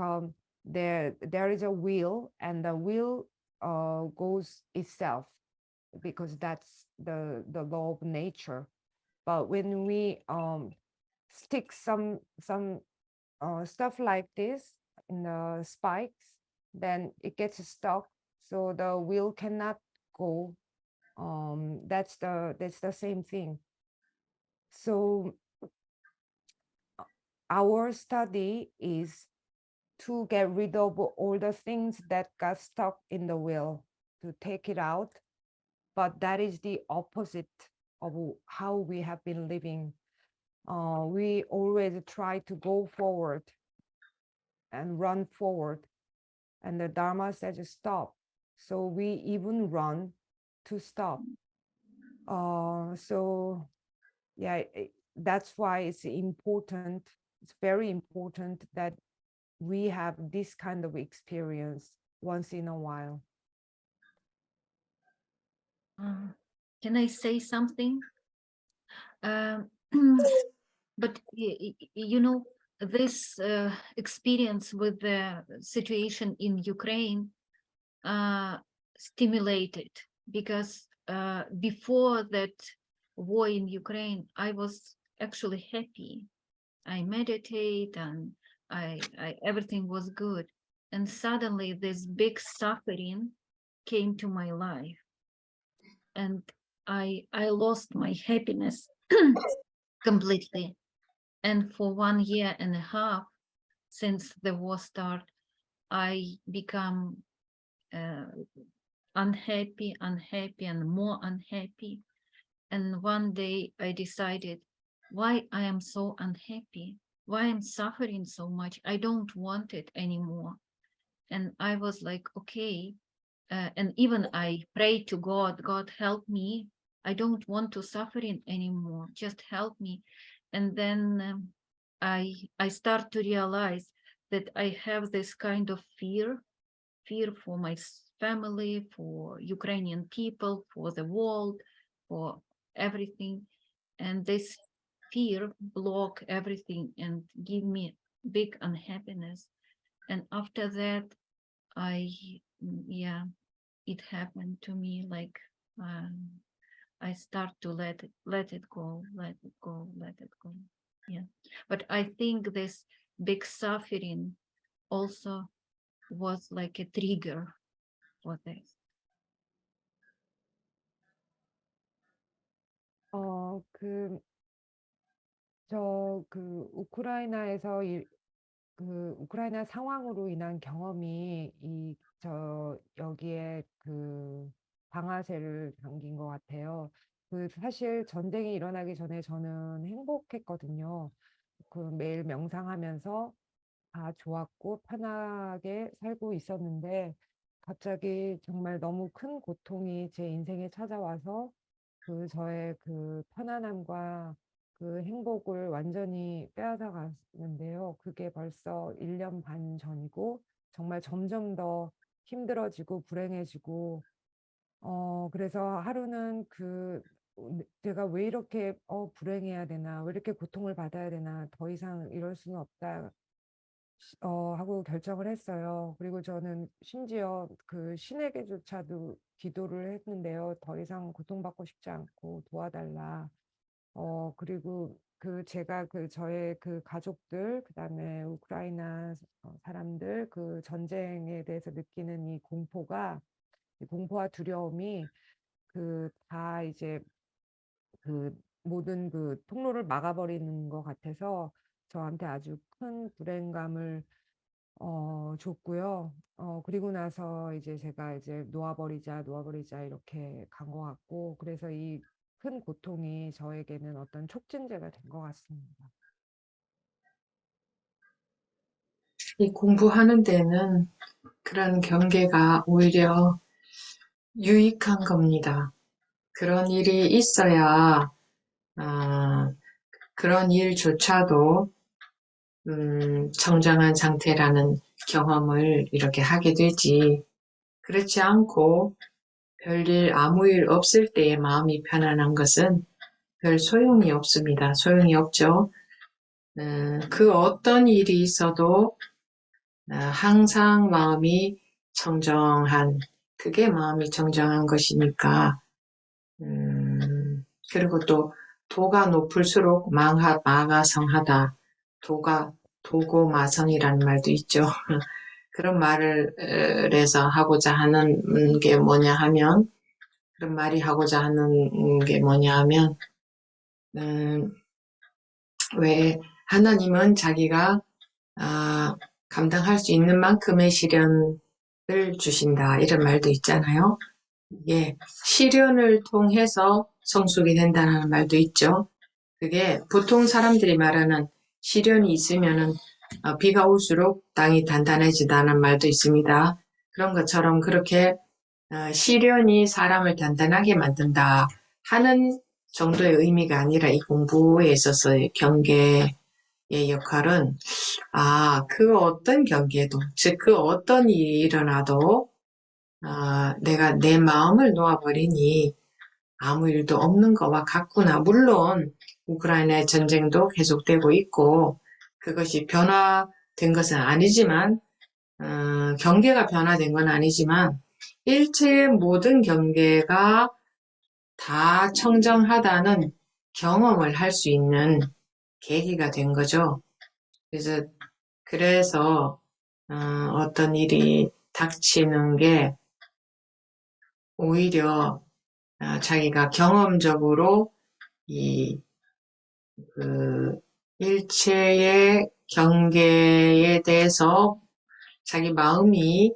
there is a wheel, and the wheel goes itself, because that's the law of nature. But when we stick some stuff like this in the spikes, then it gets stuck, so the wheel cannot go. That's the same thing. So our study is to get rid of all the things that got stuck in the wheel, to take it out. But that is the opposite of how we have been living. We always try to go forward and run forward, and the Dharma says stop. So we even run to stop. So yeah, that's why it's important. It's very important that we have this kind of experience once in a while. Can I say something? But you know, this experience with the situation in Ukraine stimulated, because before that war in Ukraine, I was actually happy. I meditate and I everything was good. And suddenly this big suffering came to my life, and I lost my happiness completely. And for 1.5 years since the war started, I become unhappy, and more unhappy. And one day I decided, why I am so unhappy? Why I'm suffering so much? I don't want it anymore. And I was like, okay. And even I prayed to God, God help me. I don't want to suffering anymore. Just help me. And then I start to realize that I have this kind of fear for my family, for Ukrainian people, for the world, for everything. And this fear block everything and give me big unhappiness. And after that, yeah, it happened to me, like I start to let it go, let it go, let it go. Yeah, but I think this big suffering also was like a trigger for this. 우크라이나에서 그 우크라이나 상황으로 인한 경험이 여기에 그 방아쇠를 당긴 것 같아요. 사실 전쟁이 일어나기 전에 저는 행복했거든요. 매일 명상하면서 다 좋았고 편하게 살고 있었는데, 갑자기 정말 너무 큰 고통이 제 인생에 찾아와서 저의 편안함과 행복을 완전히 빼앗아 갔는데요. 그게 벌써 1년 반 전이고, 정말 점점 더 힘들어지고 불행해지고, 그래서 하루는 내가 왜 이렇게 불행해야 되나, 왜 이렇게 고통을 받아야 되나, 더 이상 이럴 수는 없다 하고 결정을 했어요. 그리고 저는 심지어 신에게조차도 기도를 했는데요. 더 이상 고통받고 싶지 않고 도와달라. 그리고 제가 저의 가족들, 그다음에 우크라이나 사람들, 전쟁에 대해서 느끼는 이 공포와 두려움이 다 이제 모든 통로를 막아버리는 것 같아서 저한테 아주 큰 불행감을 줬고요. 그리고 나서 이제 제가 이제 놓아버리자 이렇게 간 것 같고, 그래서 이 큰 고통이 저에게는 어떤 촉진제가 된 것 같습니다. 이 공부하는 데는 그런 경계가 오히려 유익한 겁니다. 그런 일이 있어야 그런 일조차도 정정한 상태라는 경험을 이렇게 하게 되지. 그렇지 않고 별일, 아무 일 없을 때의 마음이 편안한 것은 별 소용이 없습니다. 소용이 없죠. 그 어떤 일이 있어도 항상 마음이 청정한, 그게 마음이 청정한 것이니까, 그리고 또 도가 높을수록 마가성하다. 도고마성이라는 말도 있죠. 그런 말을 해서 하고자 하는 게 뭐냐 하면, 그런 말이 하고자 하는 게 뭐냐 하면, 왜 하나님은 자기가 감당할 수 있는 만큼의 시련을 주신다. 이런 말도 있잖아요. 이게 시련을 통해서 성숙이 된다는 말도 있죠. 그게 보통 사람들이 말하는 시련이 있으면은 비가 올수록 땅이 단단해지다는 말도 있습니다. 그런 것처럼 그렇게 시련이 사람을 단단하게 만든다 하는 정도의 의미가 아니라 이 공부에 있어서의 경계의 역할은 그 어떤 경계도, 즉 그 어떤 일이 일어나도 내가 내 마음을 놓아버리니 아무 일도 없는 거와 같구나. 물론 우크라이나의 전쟁도 계속되고 있고 그것이 변화된 것은 아니지만 경계가 변화된 건 아니지만 일체의 모든 경계가 다 청정하다는 경험을 할 수 있는 계기가 된 거죠. 그래서 어떤 일이 닥치는 게 오히려 자기가 경험적으로 그 일체의 경계에 대해서 자기 마음이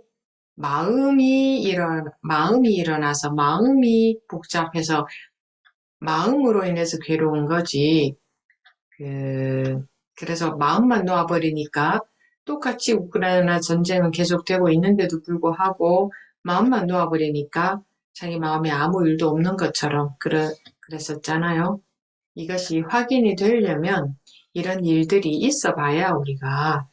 일어나서 마음이 복잡해서 마음으로 인해서 괴로운 거지. 그래서 마음만 놓아버리니까 똑같이 우크라이나 전쟁은 계속되고 있는데도 불구하고 마음만 놓아버리니까 자기 마음에 아무 일도 없는 것처럼 그랬었잖아요. 이것이 확인이 되려면 이런 일들이 있어 봐야 우리가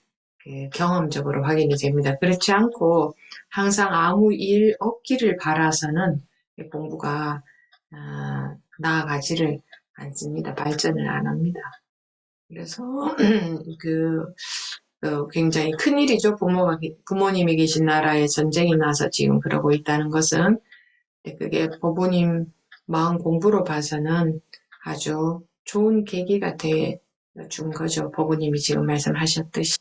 경험적으로 확인이 됩니다. 그렇지 않고 항상 아무 일 없기를 바라서는 공부가 나아가지를 않습니다. 발전을 안 합니다. 그래서 굉장히 큰일이죠. 부모님이 계신 나라에 전쟁이 나서 지금 그러고 있다는 것은 그게 부모님 마음 공부로 봐서는 아주 좋은 계기가 돼 준 거죠. 부모님이 지금 말씀하셨듯이.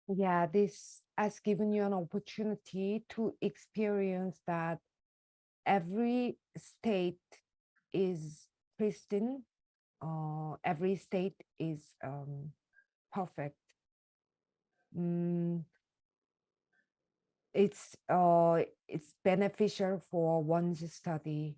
Yeah, this has given you an opportunity to experience that every state is pristine, every state is perfect. It's beneficial for one's study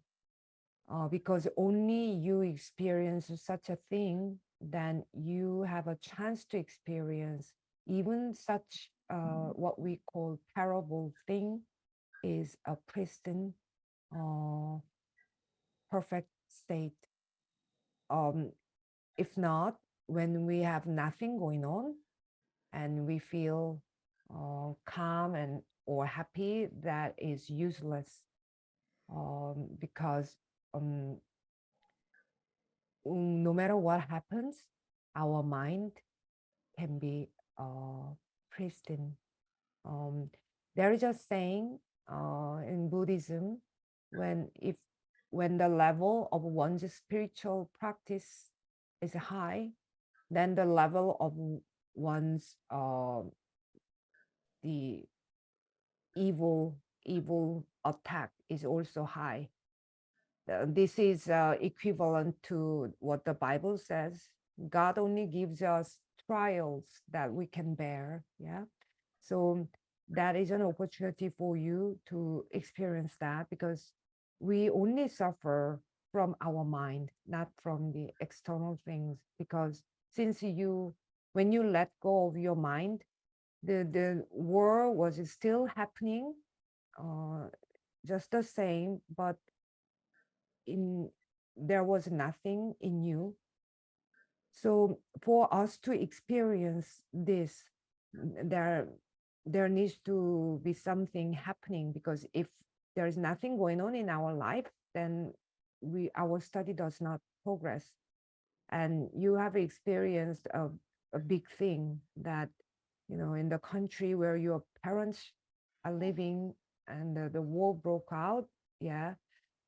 because only you experience such a thing, then you have a chance to experience even such what we call terrible thing is a pristine, perfect state. If not, when we have nothing going on and we feel calm and or happy, that is useless because no matter what happens, our mind can be pristine. There is a saying in Buddhism, when the level of one's spiritual practice is high, then the level of one's the evil attack is also high. This is equivalent to what the Bible says. God only gives us trials that we can bear. Yeah. So that is an opportunity for you to experience that because we only suffer from our mind, not from the external things. Because when you let go of your mind, the war was still happening, just the same, but there was nothing in you So for us to experience this, there needs to be something happening, because if there is nothing going on in our life, then our study does not progress. And you have experienced a big thing that, in the country where your parents are living and the war broke out. Yeah.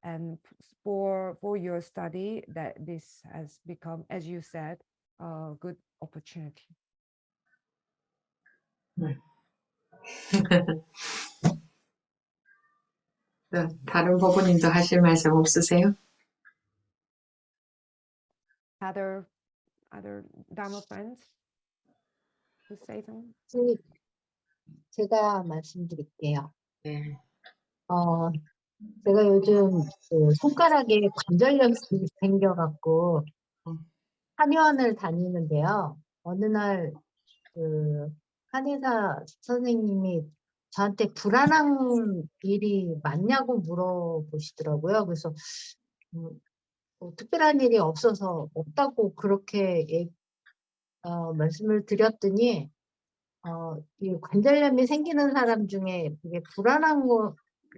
And for your study, that this has become, as you said, a good opportunity. 다른 보고님도 하실 말씀 없으세요? Other Dharma friends to say something? 제가 말씀드릴게요. 네. 제가 요즘 그 손가락에 관절염이 생겨갖고 한의원을 다니는데요. 어느 날 그 한의사 선생님이 저한테 불안한 일이 많냐고 물어보시더라고요. 그래서 뭐 특별한 일이 없어서 없다고 그렇게 말씀을 드렸더니 이 관절염이 생기는 사람 중에 이게 불안한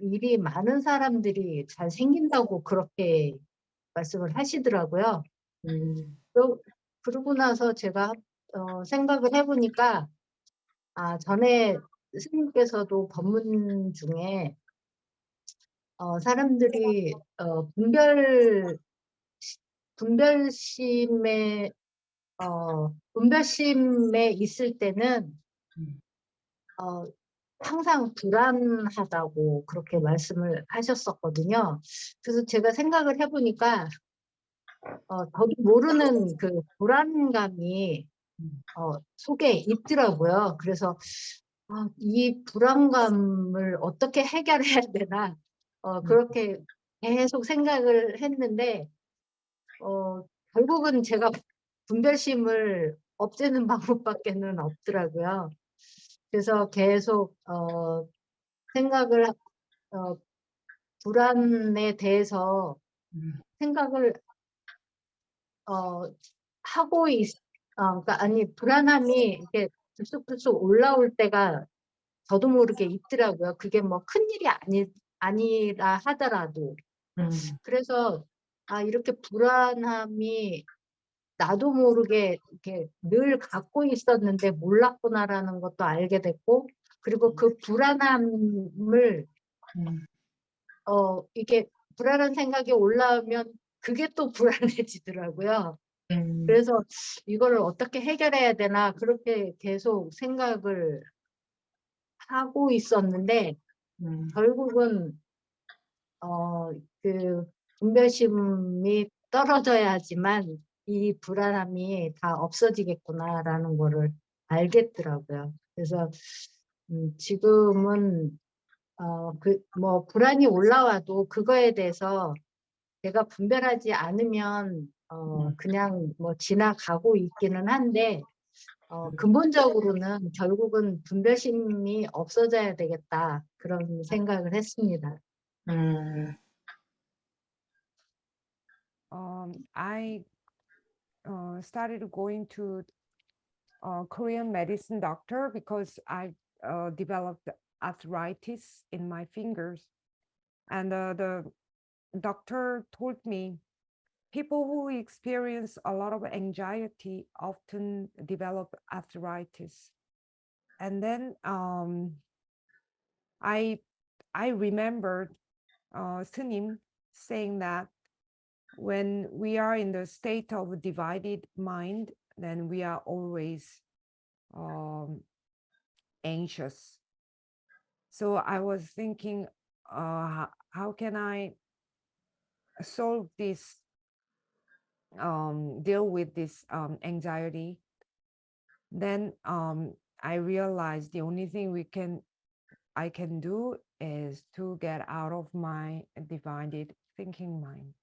일이 많은 사람들이 잘 생긴다고 그렇게 말씀을 하시더라고요. 그러고 나서 제가 생각을 해보니까 전에 스님께서도 법문 중에 사람들이 분별심에 있을 때는 항상 불안하다고 그렇게 말씀을 하셨었거든요. 그래서 제가 생각을 해보니까 저도 모르는 그 불안감이 속에 있더라고요. 그래서 이 불안감을 어떻게 해결해야 되나 그렇게 계속 생각을 했는데 결국은 제가 분별심을 없애는 방법밖에는 없더라고요. 그래서 계속 생각을 불안에 대해서 생각을 하고 그러니까 불안함이 이렇게 불쑥불쑥 올라올 때가 저도 모르게 있더라고요. 그게 뭐 큰일이 아니라 하더라도. 그래서 이렇게 불안함이 나도 모르게 이렇게 늘 갖고 있었는데 몰랐구나라는 것도 알게 됐고, 그리고 그 불안함을 이게 불안한 생각이 올라오면 그게 또 불안해지더라고요. 그래서 이거를 어떻게 해결해야 되나 그렇게 계속 생각을 하고 있었는데 결국은 그 분별심이 떨어져야지만 이 불안함이 다 없어지겠구나라는 거를 알겠더라고요. 그래서 지금은 뭐 불안이 올라와도 그거에 대해서 내가 분별하지 않으면 그냥 뭐 지나가고 있기는 한데 근본적으로는 결국은 분별심이 없어져야 되겠다 그런 생각을 했습니다. I started going to Korean medicine doctor because I developed arthritis in my fingers, and the doctor told me people who experience a lot of anxiety often develop arthritis. And then I remembered Sunim saying that when we are in the state of divided mind, then we are always anxious. So I was thinking, how can I solve this, deal with this anxiety? Then I realized the only thing I can do is to get out of my divided thinking mind.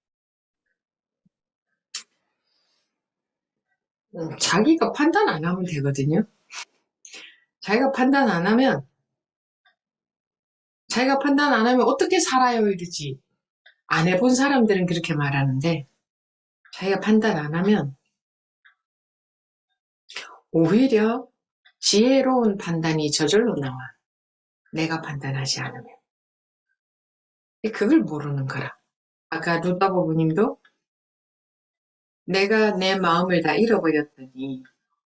자기가 판단 안 하면 되거든요. 자기가 판단 안 하면 어떻게 살아요 이러지. 안 해본 사람들은 그렇게 말하는데 자기가 판단 안 하면 오히려 지혜로운 판단이 저절로 나와. 내가 판단하지 않으면. 그걸 모르는 거라. 아까 루다버부님도 내가 내 마음을 다 잃어버렸더니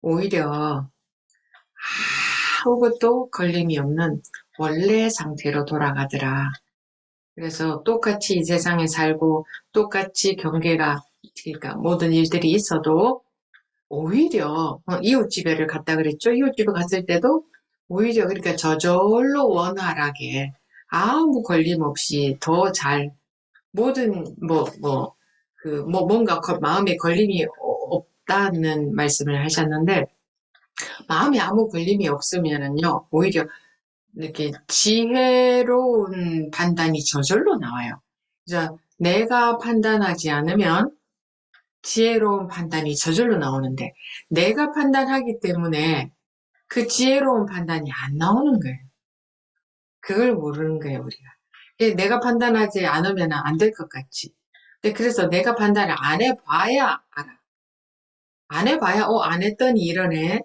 오히려 아무것도 걸림이 없는 원래 상태로 돌아가더라. 그래서 똑같이 이 세상에 살고 똑같이 경계가 그러니까 모든 일들이 있어도 오히려 이웃집에를 갔다 그랬죠. 이웃집에 갔을 때도 오히려 그러니까 저절로 원활하게 아무 걸림 없이 더 잘 모든 뭔가 마음에 걸림이 없다는 말씀을 하셨는데 마음에 아무 걸림이 없으면은요 오히려 이렇게 지혜로운 판단이 저절로 나와요. 그래서 내가 판단하지 않으면 지혜로운 판단이 저절로 나오는데 내가 판단하기 때문에 그 지혜로운 판단이 안 나오는 거예요. 그걸 모르는 거예요, 우리가. 내가 판단하지 않으면 안 될 것 같지. 근데 그래서 내가 판단을 안 해봐야 알아. 안 해봐야, 안 했더니 이러네.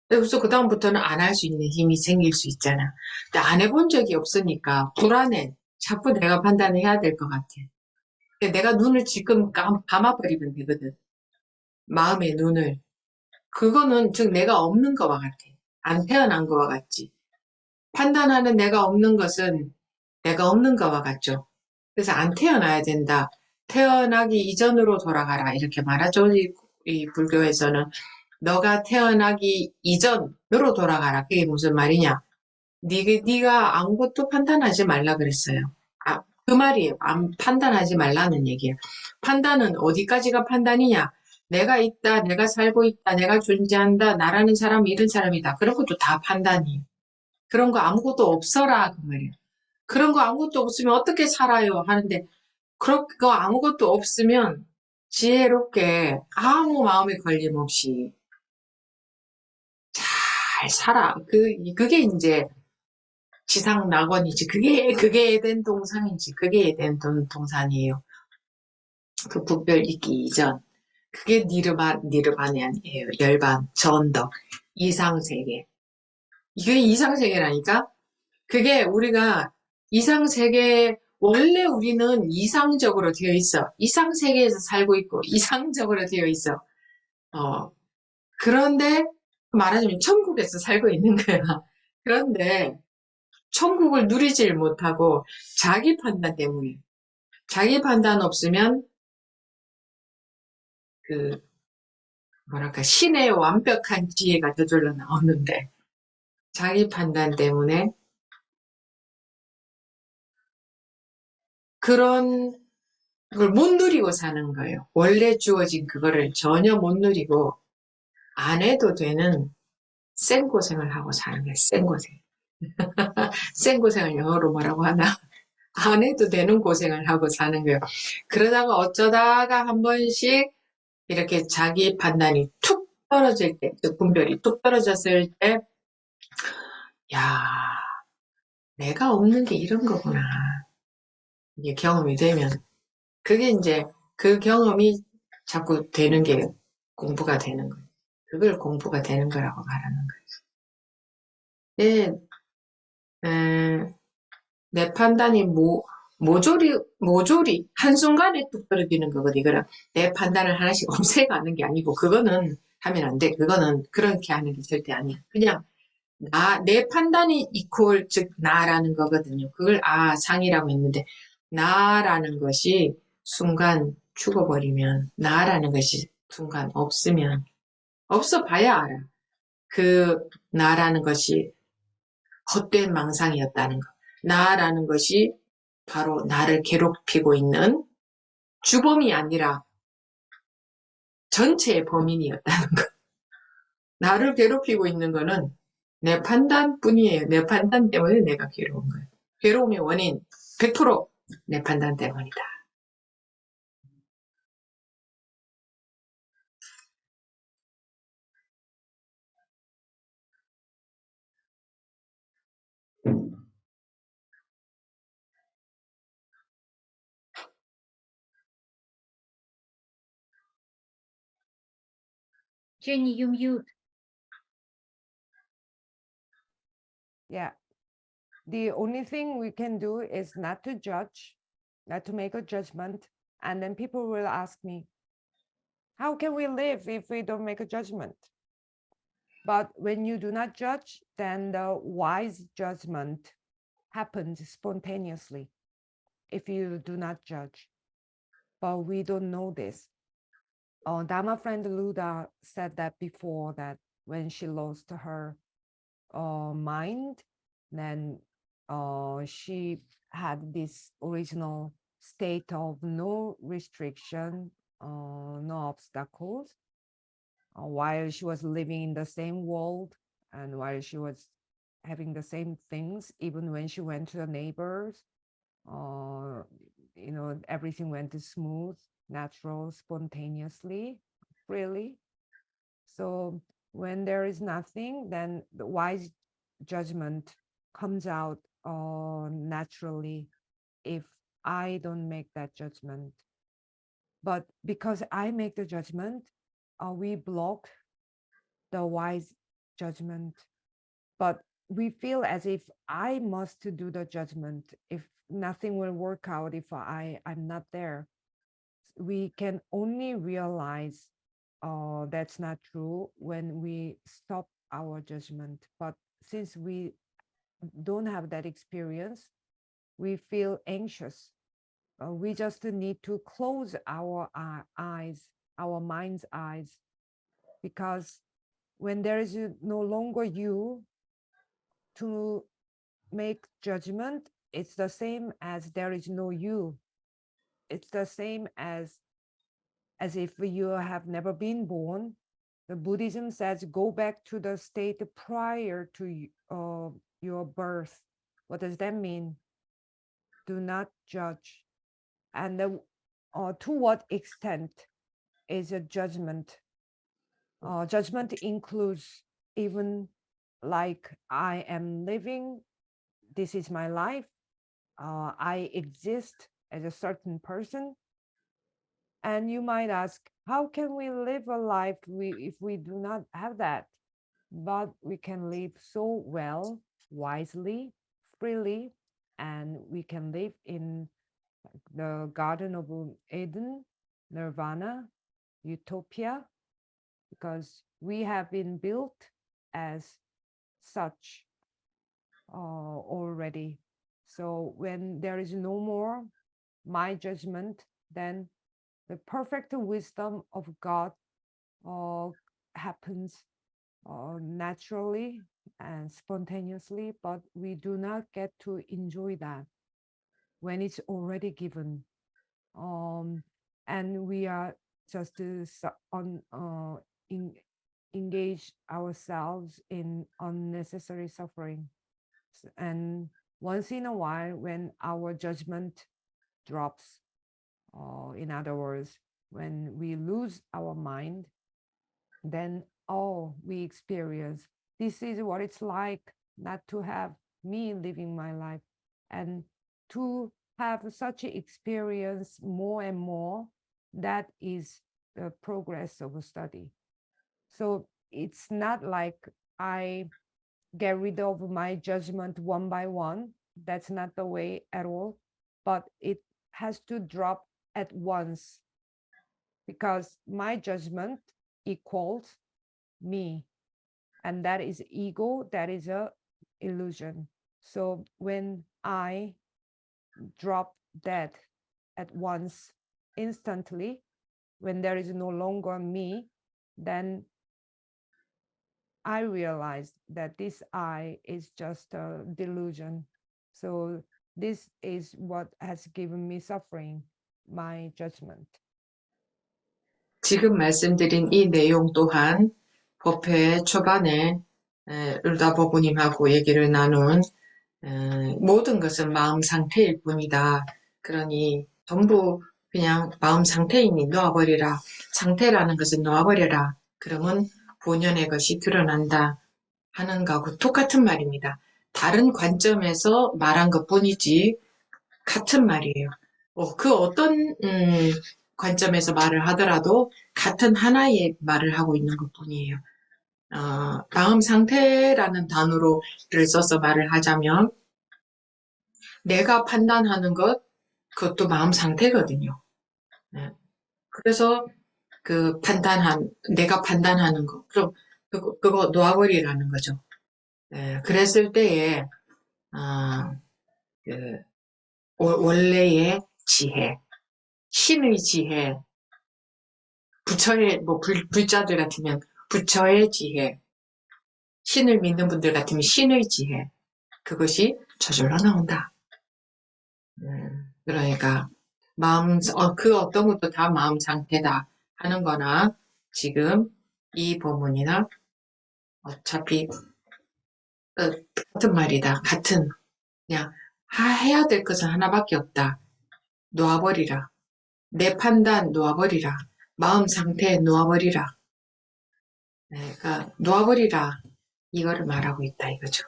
그래서 그다음부터는 안 할 수 있는 힘이 생길 수 있잖아. 근데 안 해본 적이 없으니까 불안해. 자꾸 내가 판단을 해야 될 것 같아. 내가 눈을 지금 감아버리면 되거든. 마음의 눈을. 그거는 즉 내가 없는 것과 같아. 안 태어난 것과 같지. 판단하는 내가 없는 것은 내가 없는 것과 같죠. 그래서 안 태어나야 된다. 태어나기 이전으로 돌아가라. 이렇게 말하죠. 이 불교에서는. 너가 태어나기 이전으로 돌아가라. 그게 무슨 말이냐? 네가 아무것도 판단하지 말라 그랬어요. 그 말이에요. 판단하지 말라는 얘기예요. 판단은 어디까지가 판단이냐? 내가 있다, 내가 살고 있다, 내가 존재한다, 나라는 사람이 이런 사람이다. 그런 것도 다 판단이에요. 그런 거 아무것도 없어라 그 말이에요. 그런 거 아무것도 없으면 어떻게 살아요? 하는데 그거 아무것도 없으면 지혜롭게 아무 마음에 걸림 없이 잘 살아. 그게 이제 지상 낙원이지. 그게 에덴 동산이지. 그게 에덴 동산이에요. 그 북별 있기 이전. 그게 니르바니 아니에요. 열반, 전덕, 이상세계. 이게 이상세계라니까? 그게 우리가 이상세계, 원래 우리는 이상적으로 되어 있어. 이상세계에서 살고 있고, 이상적으로 되어 있어. 그런데, 말하자면 천국에서 살고 있는 거야. 그런데, 천국을 누리질 못하고, 자기 판단 때문에. 자기 판단 없으면, 신의 완벽한 지혜가 저절로 나오는데, 자기 판단 때문에, 그런 걸 못 누리고 사는 거예요. 원래 주어진 그거를 전혀 못 누리고 안 해도 되는 생고생을 하고 사는 거예요. 생고생. 생고생을 영어로 뭐라고 하나? 안 해도 되는 고생을 하고 사는 거예요. 그러다가 어쩌다가 한 번씩 이렇게 자기 판단이 툭 떨어질 때, 그 분별이 툭 떨어졌을 때, 야, 내가 없는 게 이런 거구나. 이게 경험이 되면 그게 이제 그 경험이 자꾸 되는 게 공부가 되는 거예요. 그걸 공부가 되는 거라고 말하는 거예요. 내 판단이 모조리 한순간에 뚝 떨어지는 거거든. 이거는 내 판단을 하나씩 없애가는 게 아니고 그거는 하면 안 돼. 그거는 그렇게 하는 게 절대 아니야. 그냥 내 판단이 이퀄 즉 나라는 거거든요. 그걸 상이라고 했는데 나라는 것이 순간 죽어버리면 나라는 것이 순간 없으면 없어 봐야 알아. 그 나라는 것이 헛된 망상이었다는 거. 나라는 것이 바로 나를 괴롭히고 있는 주범이 아니라 전체의 범인이었다는 거. 나를 괴롭히고 있는 거는 내 판단뿐이에요. 내 판단 때문에 내가 괴로운 거예요. 괴로움의 원인 100%내 판단 때문이다. Jenny, you mute. Yeah. The only thing we can do is not to judge, not to make a judgment. And then people will ask me, how can we live if we don't make a judgment? But when you do not judge, then the wise judgment happens spontaneously if you do not judge. But we don't know this. Dharma friend Luda said that before, that when she lost her mind, then she had this original state of no restriction, no obstacles, while she was living in the same world and while she was having the same things, even when she went to the neighbors, everything went smooth, natural, spontaneously, freely. So when there is nothing, then the wise judgment comes out naturally if I don't make that judgment. But because I make the judgment, we block the wise judgment. But we feel as if I must do the judgment. If nothing will work out, if I'm not there, we can only realize that's not true when we stop our judgment. But since we don't have that experience, we feel anxious. We just need to close our eyes, our mind's eyes, because when there is no longer you to make judgment, it's the same as there is no you. It's the same as if you have never been born. The Buddhism says go back to the state prior to your birth. What does that mean? Do not judge. And to what extent is a judgment? Judgment includes even like I am living, this is my life, I exist as a certain person. And you might ask, how can we live a life if we do not have that? But we can live so well, wisely, freely, and we can live in the Garden of Eden, Nirvana, Utopia, because we have been built as such already. So when there is no more my judgment, then the perfect wisdom of God happens naturally and spontaneously, but we do not get to enjoy that when it's already given. And we are just engage ourselves in unnecessary suffering. And once in a while, when our judgment drops, in other words, when we lose our mind, then we experience this is what it's like not to have me living my life. And to have such an experience more and more, that is the progress of a study. So it's not like I get rid of my judgment one by one. That's not the way at all. But it has to drop at once, because my judgment equals me, and that is ego, that is a illusion. So when I drop that at once, instantly, when there is no longer me, then I realized that this I is just a delusion. So this is what has given me suffering, my judgment. 지금 말씀드린 이 내용 또한 법회 초반에 르다 보부님하고 얘기를 나눈 모든 것은 마음 상태일 뿐이다. 그러니 전부 그냥 마음 상태이니 놓아버리라. 상태라는 것은 놓아버려라. 그러면 본연의 것이 드러난다 하는 거하고 똑같은 말입니다. 다른 관점에서 말한 것뿐이지 같은 말이에요. 그 어떤 관점에서 말을 하더라도 같은 하나의 말을 하고 있는 것뿐이에요. 마음 상태라는 단어를 써서 말을 하자면, 내가 판단하는 것, 그것도 마음 상태거든요. 네. 그래서 내가 판단하는 거, 그럼 그거 놓아버리라는 거죠. 네. 그랬을 때에, 아, 그, 원래의 지혜, 신의 지혜, 부처의, 불자들 같으면 부처의 지혜, 신을 믿는 분들 같으면 신의 지혜, 그것이 저절로 나온다. 그러니까, 그 어떤 것도 다 마음 상태다 하는 거나, 지금 이 본문이나 어차피 같은 말이다. 그냥, 해야 될 것은 하나밖에 없다. 놓아버리라. 내 판단 놓아버리라. 마음 상태 놓아버리라. 네, 그러니까 놓아버리라. 이거를 말하고 있다 이거죠.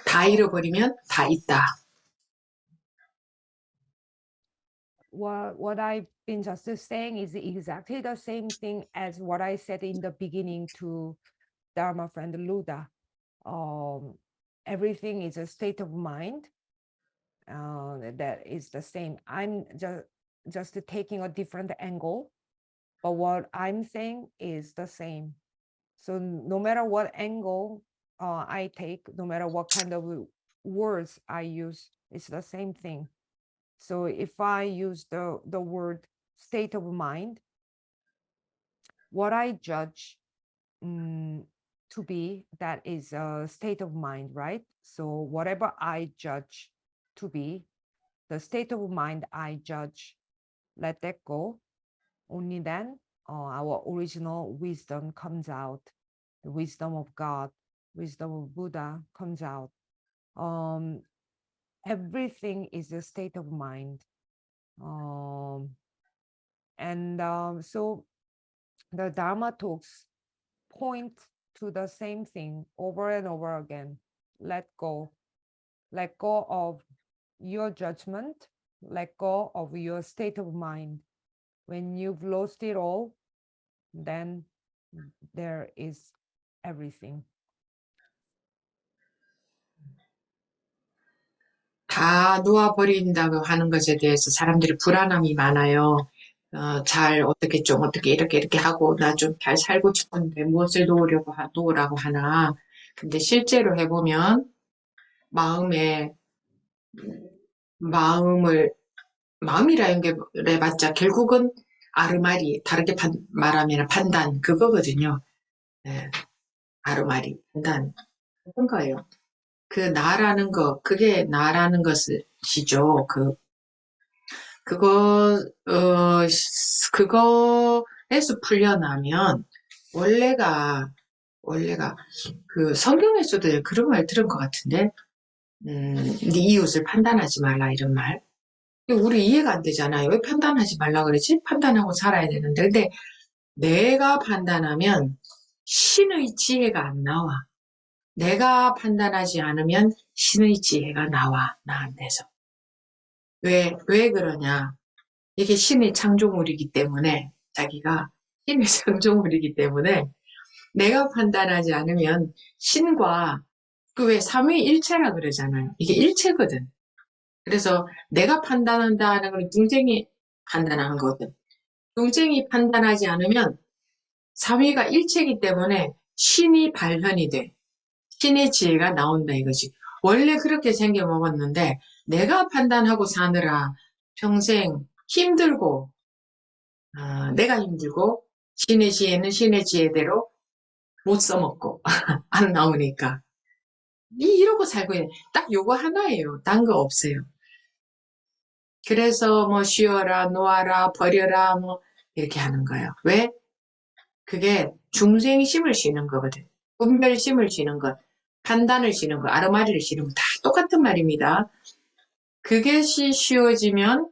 다 잃어버리면 다 있다. What I've been just saying is exactly the same thing as what I said in the beginning to Dharma friend Luda. Everything is a state of mind. That is the same. I'm just taking a different angle, but what I'm saying is the same. So no matter what angle I take, no matter what kind of words I use, it's the same thing. So if I use the word state of mind, what I judge to be, that is a state of mind, right? So whatever I judge to be, the state of mind I judge, let that go. Only then our original wisdom comes out. The wisdom of God, wisdom of Buddha comes out. Everything is a state of mind. So the Dharma talks point to the same thing over and over again. Let go. Let go of your judgment. Let go of your state of mind. When you've lost it all, then there is everything. 다 놓아버린다고 하는 것에 대해서 사람들이 불안함이 많아요. 어떻게 이렇게 하고, 나 좀 잘 살고 싶은데 무엇을 놓으라고 하나. 근데 실제로 해보면, 마음이라는 게 해봤자 결국은 아르마리, 다르게 말하면 판단, 그거거든요. 네, 아르마리, 판단. 그런 거예요. 그게 나라는 것이죠. 그거에서 풀려나면, 원래가, 성경에서도 그런 말 들은 것 같은데, 네 이웃을 판단하지 말라, 이런 말. 우리 이해가 안 되잖아요. 왜 판단하지 말라 그러지? 판단하고 살아야 되는데. 근데 내가 판단하면 신의 지혜가 안 나와. 내가 판단하지 않으면 신의 지혜가 나와, 나한테서. 왜 그러냐? 이게 신의 창조물이기 때문에, 자기가 신의 창조물이기 때문에, 내가 판단하지 않으면 신과 왜 삼위일체라 그러잖아요. 이게 일체거든. 그래서 내가 판단한다는 건 뚱쟁이 판단하는 거거든. 뚱쟁이 판단하지 않으면 삼위가 일체이기 때문에 신이 발현이 돼. 신의 지혜가 나온다 이거지. 원래 그렇게 생겨 먹었는데 내가 판단하고 사느라 평생 힘들고, 내가 힘들고, 신의 지혜는 신의 지혜대로 못 써먹고 안 나오니까 이러고 살고 있는, 딱 요거 하나예요. 딴 거 없어요. 그래서 쉬어라, 놓아라, 버려라, 이렇게 하는 거예요. 왜? 그게 중생심을 쉬는 거거든. 분별심을 쉬는 것, 판단을 쉬는 것, 아르마리를 쉬는 것, 다 똑같은 말입니다. 그것이 쉬워지면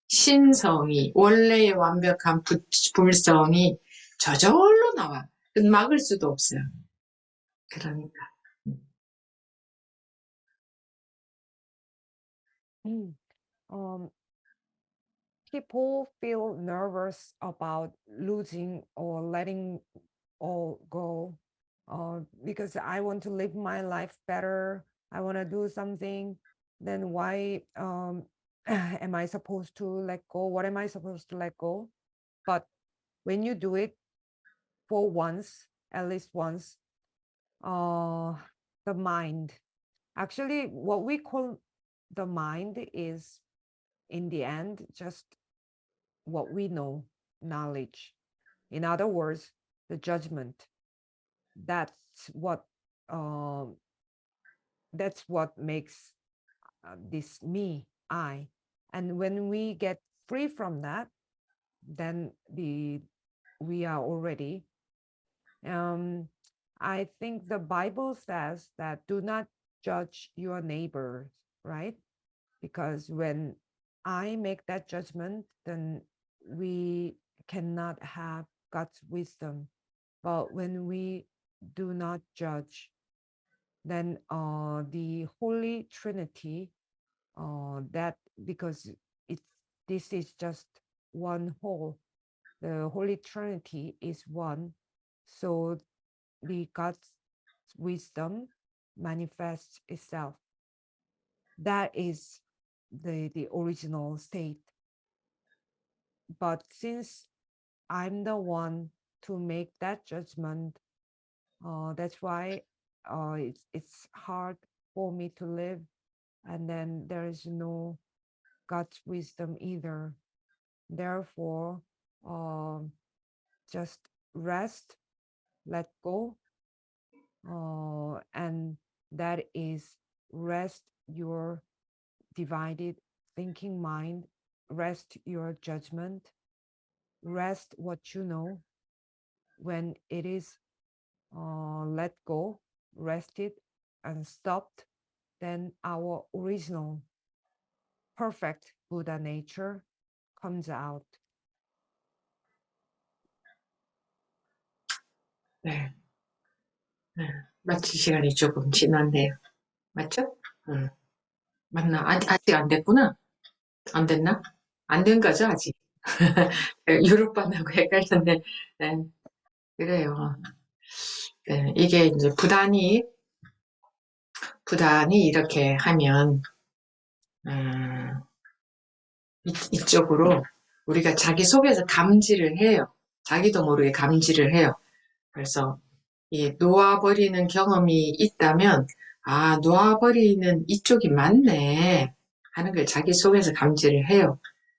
신성이, 원래의 완벽한 불성이 저절로 나와. 막을 수도 없어요. 그러니까. Um, people feel nervous about losing or letting all go, because I want to live my life better. I want to do something. Then why am I supposed to let go? What am I supposed to let go? But when you do it for once, at least once, the mind, actually, what we call the mind is, in the end, just what we know, knowledge. In other words, the judgment. That's what um, that's what makes this me, I. And when we get free from that, then we are already. I think the Bible says that do not judge your neighbor, right? Because when I make that judgment, then we cannot have God's wisdom. But when we do not judge, then the Holy Trinity, that because it's this is just one whole, the Holy Trinity is one, so the God's wisdom manifests itself. That is the original state. But since I'm the one to make that judgment, that's why it's hard for me to live, and then there is no God's wisdom either. Therefore, just rest, let go, and that is rest your divided thinking mind, rest your judgment, rest what you know. When it is let go, rested, and stopped, then our original perfect Buddha nature comes out. 네. 네. 마칠 시간이 조금 지났네요. 맞죠? 맞나? 아직 안 됐구나. 안 됐나? 안 된 거죠, 아직. 유럽반하고 헷갈렸네. 네. 그래요. 네. 이게 이제 부단히 이렇게 하면, 이쪽으로 우리가 자기 속에서 감지를 해요. 자기도 모르게 감지를 해요. 그래서 이 놓아버리는 경험이 있다면, 아, 놓아버리는 이쪽이 맞네 하는 걸 자기 속에서 감지를 해요.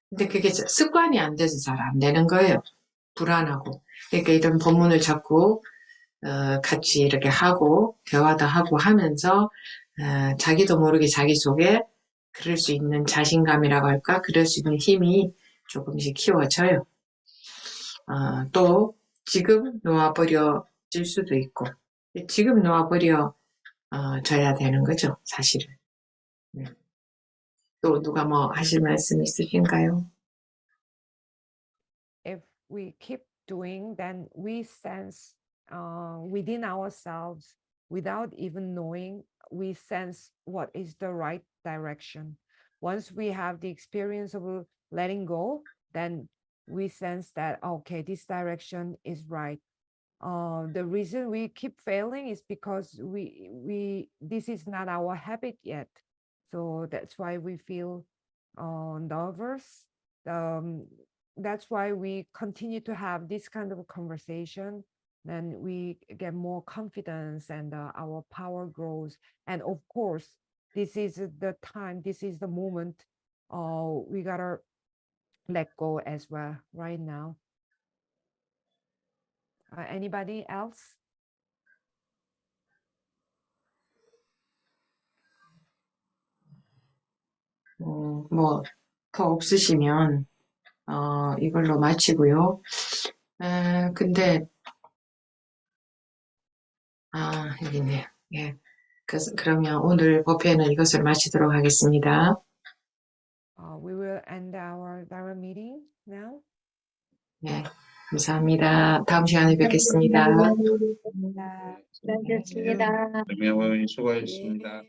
근데 그게 습관이 안 돼서 잘 안 되는 거예요. 불안하고. 그러니까 이런 본문을 자꾸 같이 이렇게 하고 대화도 하고 하면서 자기도 모르게 자기 속에 그럴 수 있는 자신감이라고 할까? 그럴 수 있는 힘이 조금씩 키워져요. 또 지금 놓아버려질 수도 있고 지금 놓아버려 져야 되는 거죠, 사실은. 또 누가 뭐 하실 말씀 있으신가요? If we keep doing, then we sense within ourselves, without even knowing, we sense what is the right direction. Once we have the experience of letting go, then we sense that, okay, this direction is right. The reason we keep failing is because this is not our habit yet. So that's why we feel nervous. That's why we continue to have this kind of conversation. Then we get more confidence and our power grows. And of course, this is the time, this is the moment we gotta let go as well right now. Anybody else? 뭐 더 없으시면 이걸로 마치고요. 근데 여기 있네요. 예. 그러면 오늘 법회는 이것을 마치도록 하겠습니다. We will end our meeting now. 네, 감사합니다. 다음 시간에 뵙겠습니다. 수고하셨습니다. 수고하셨습니다.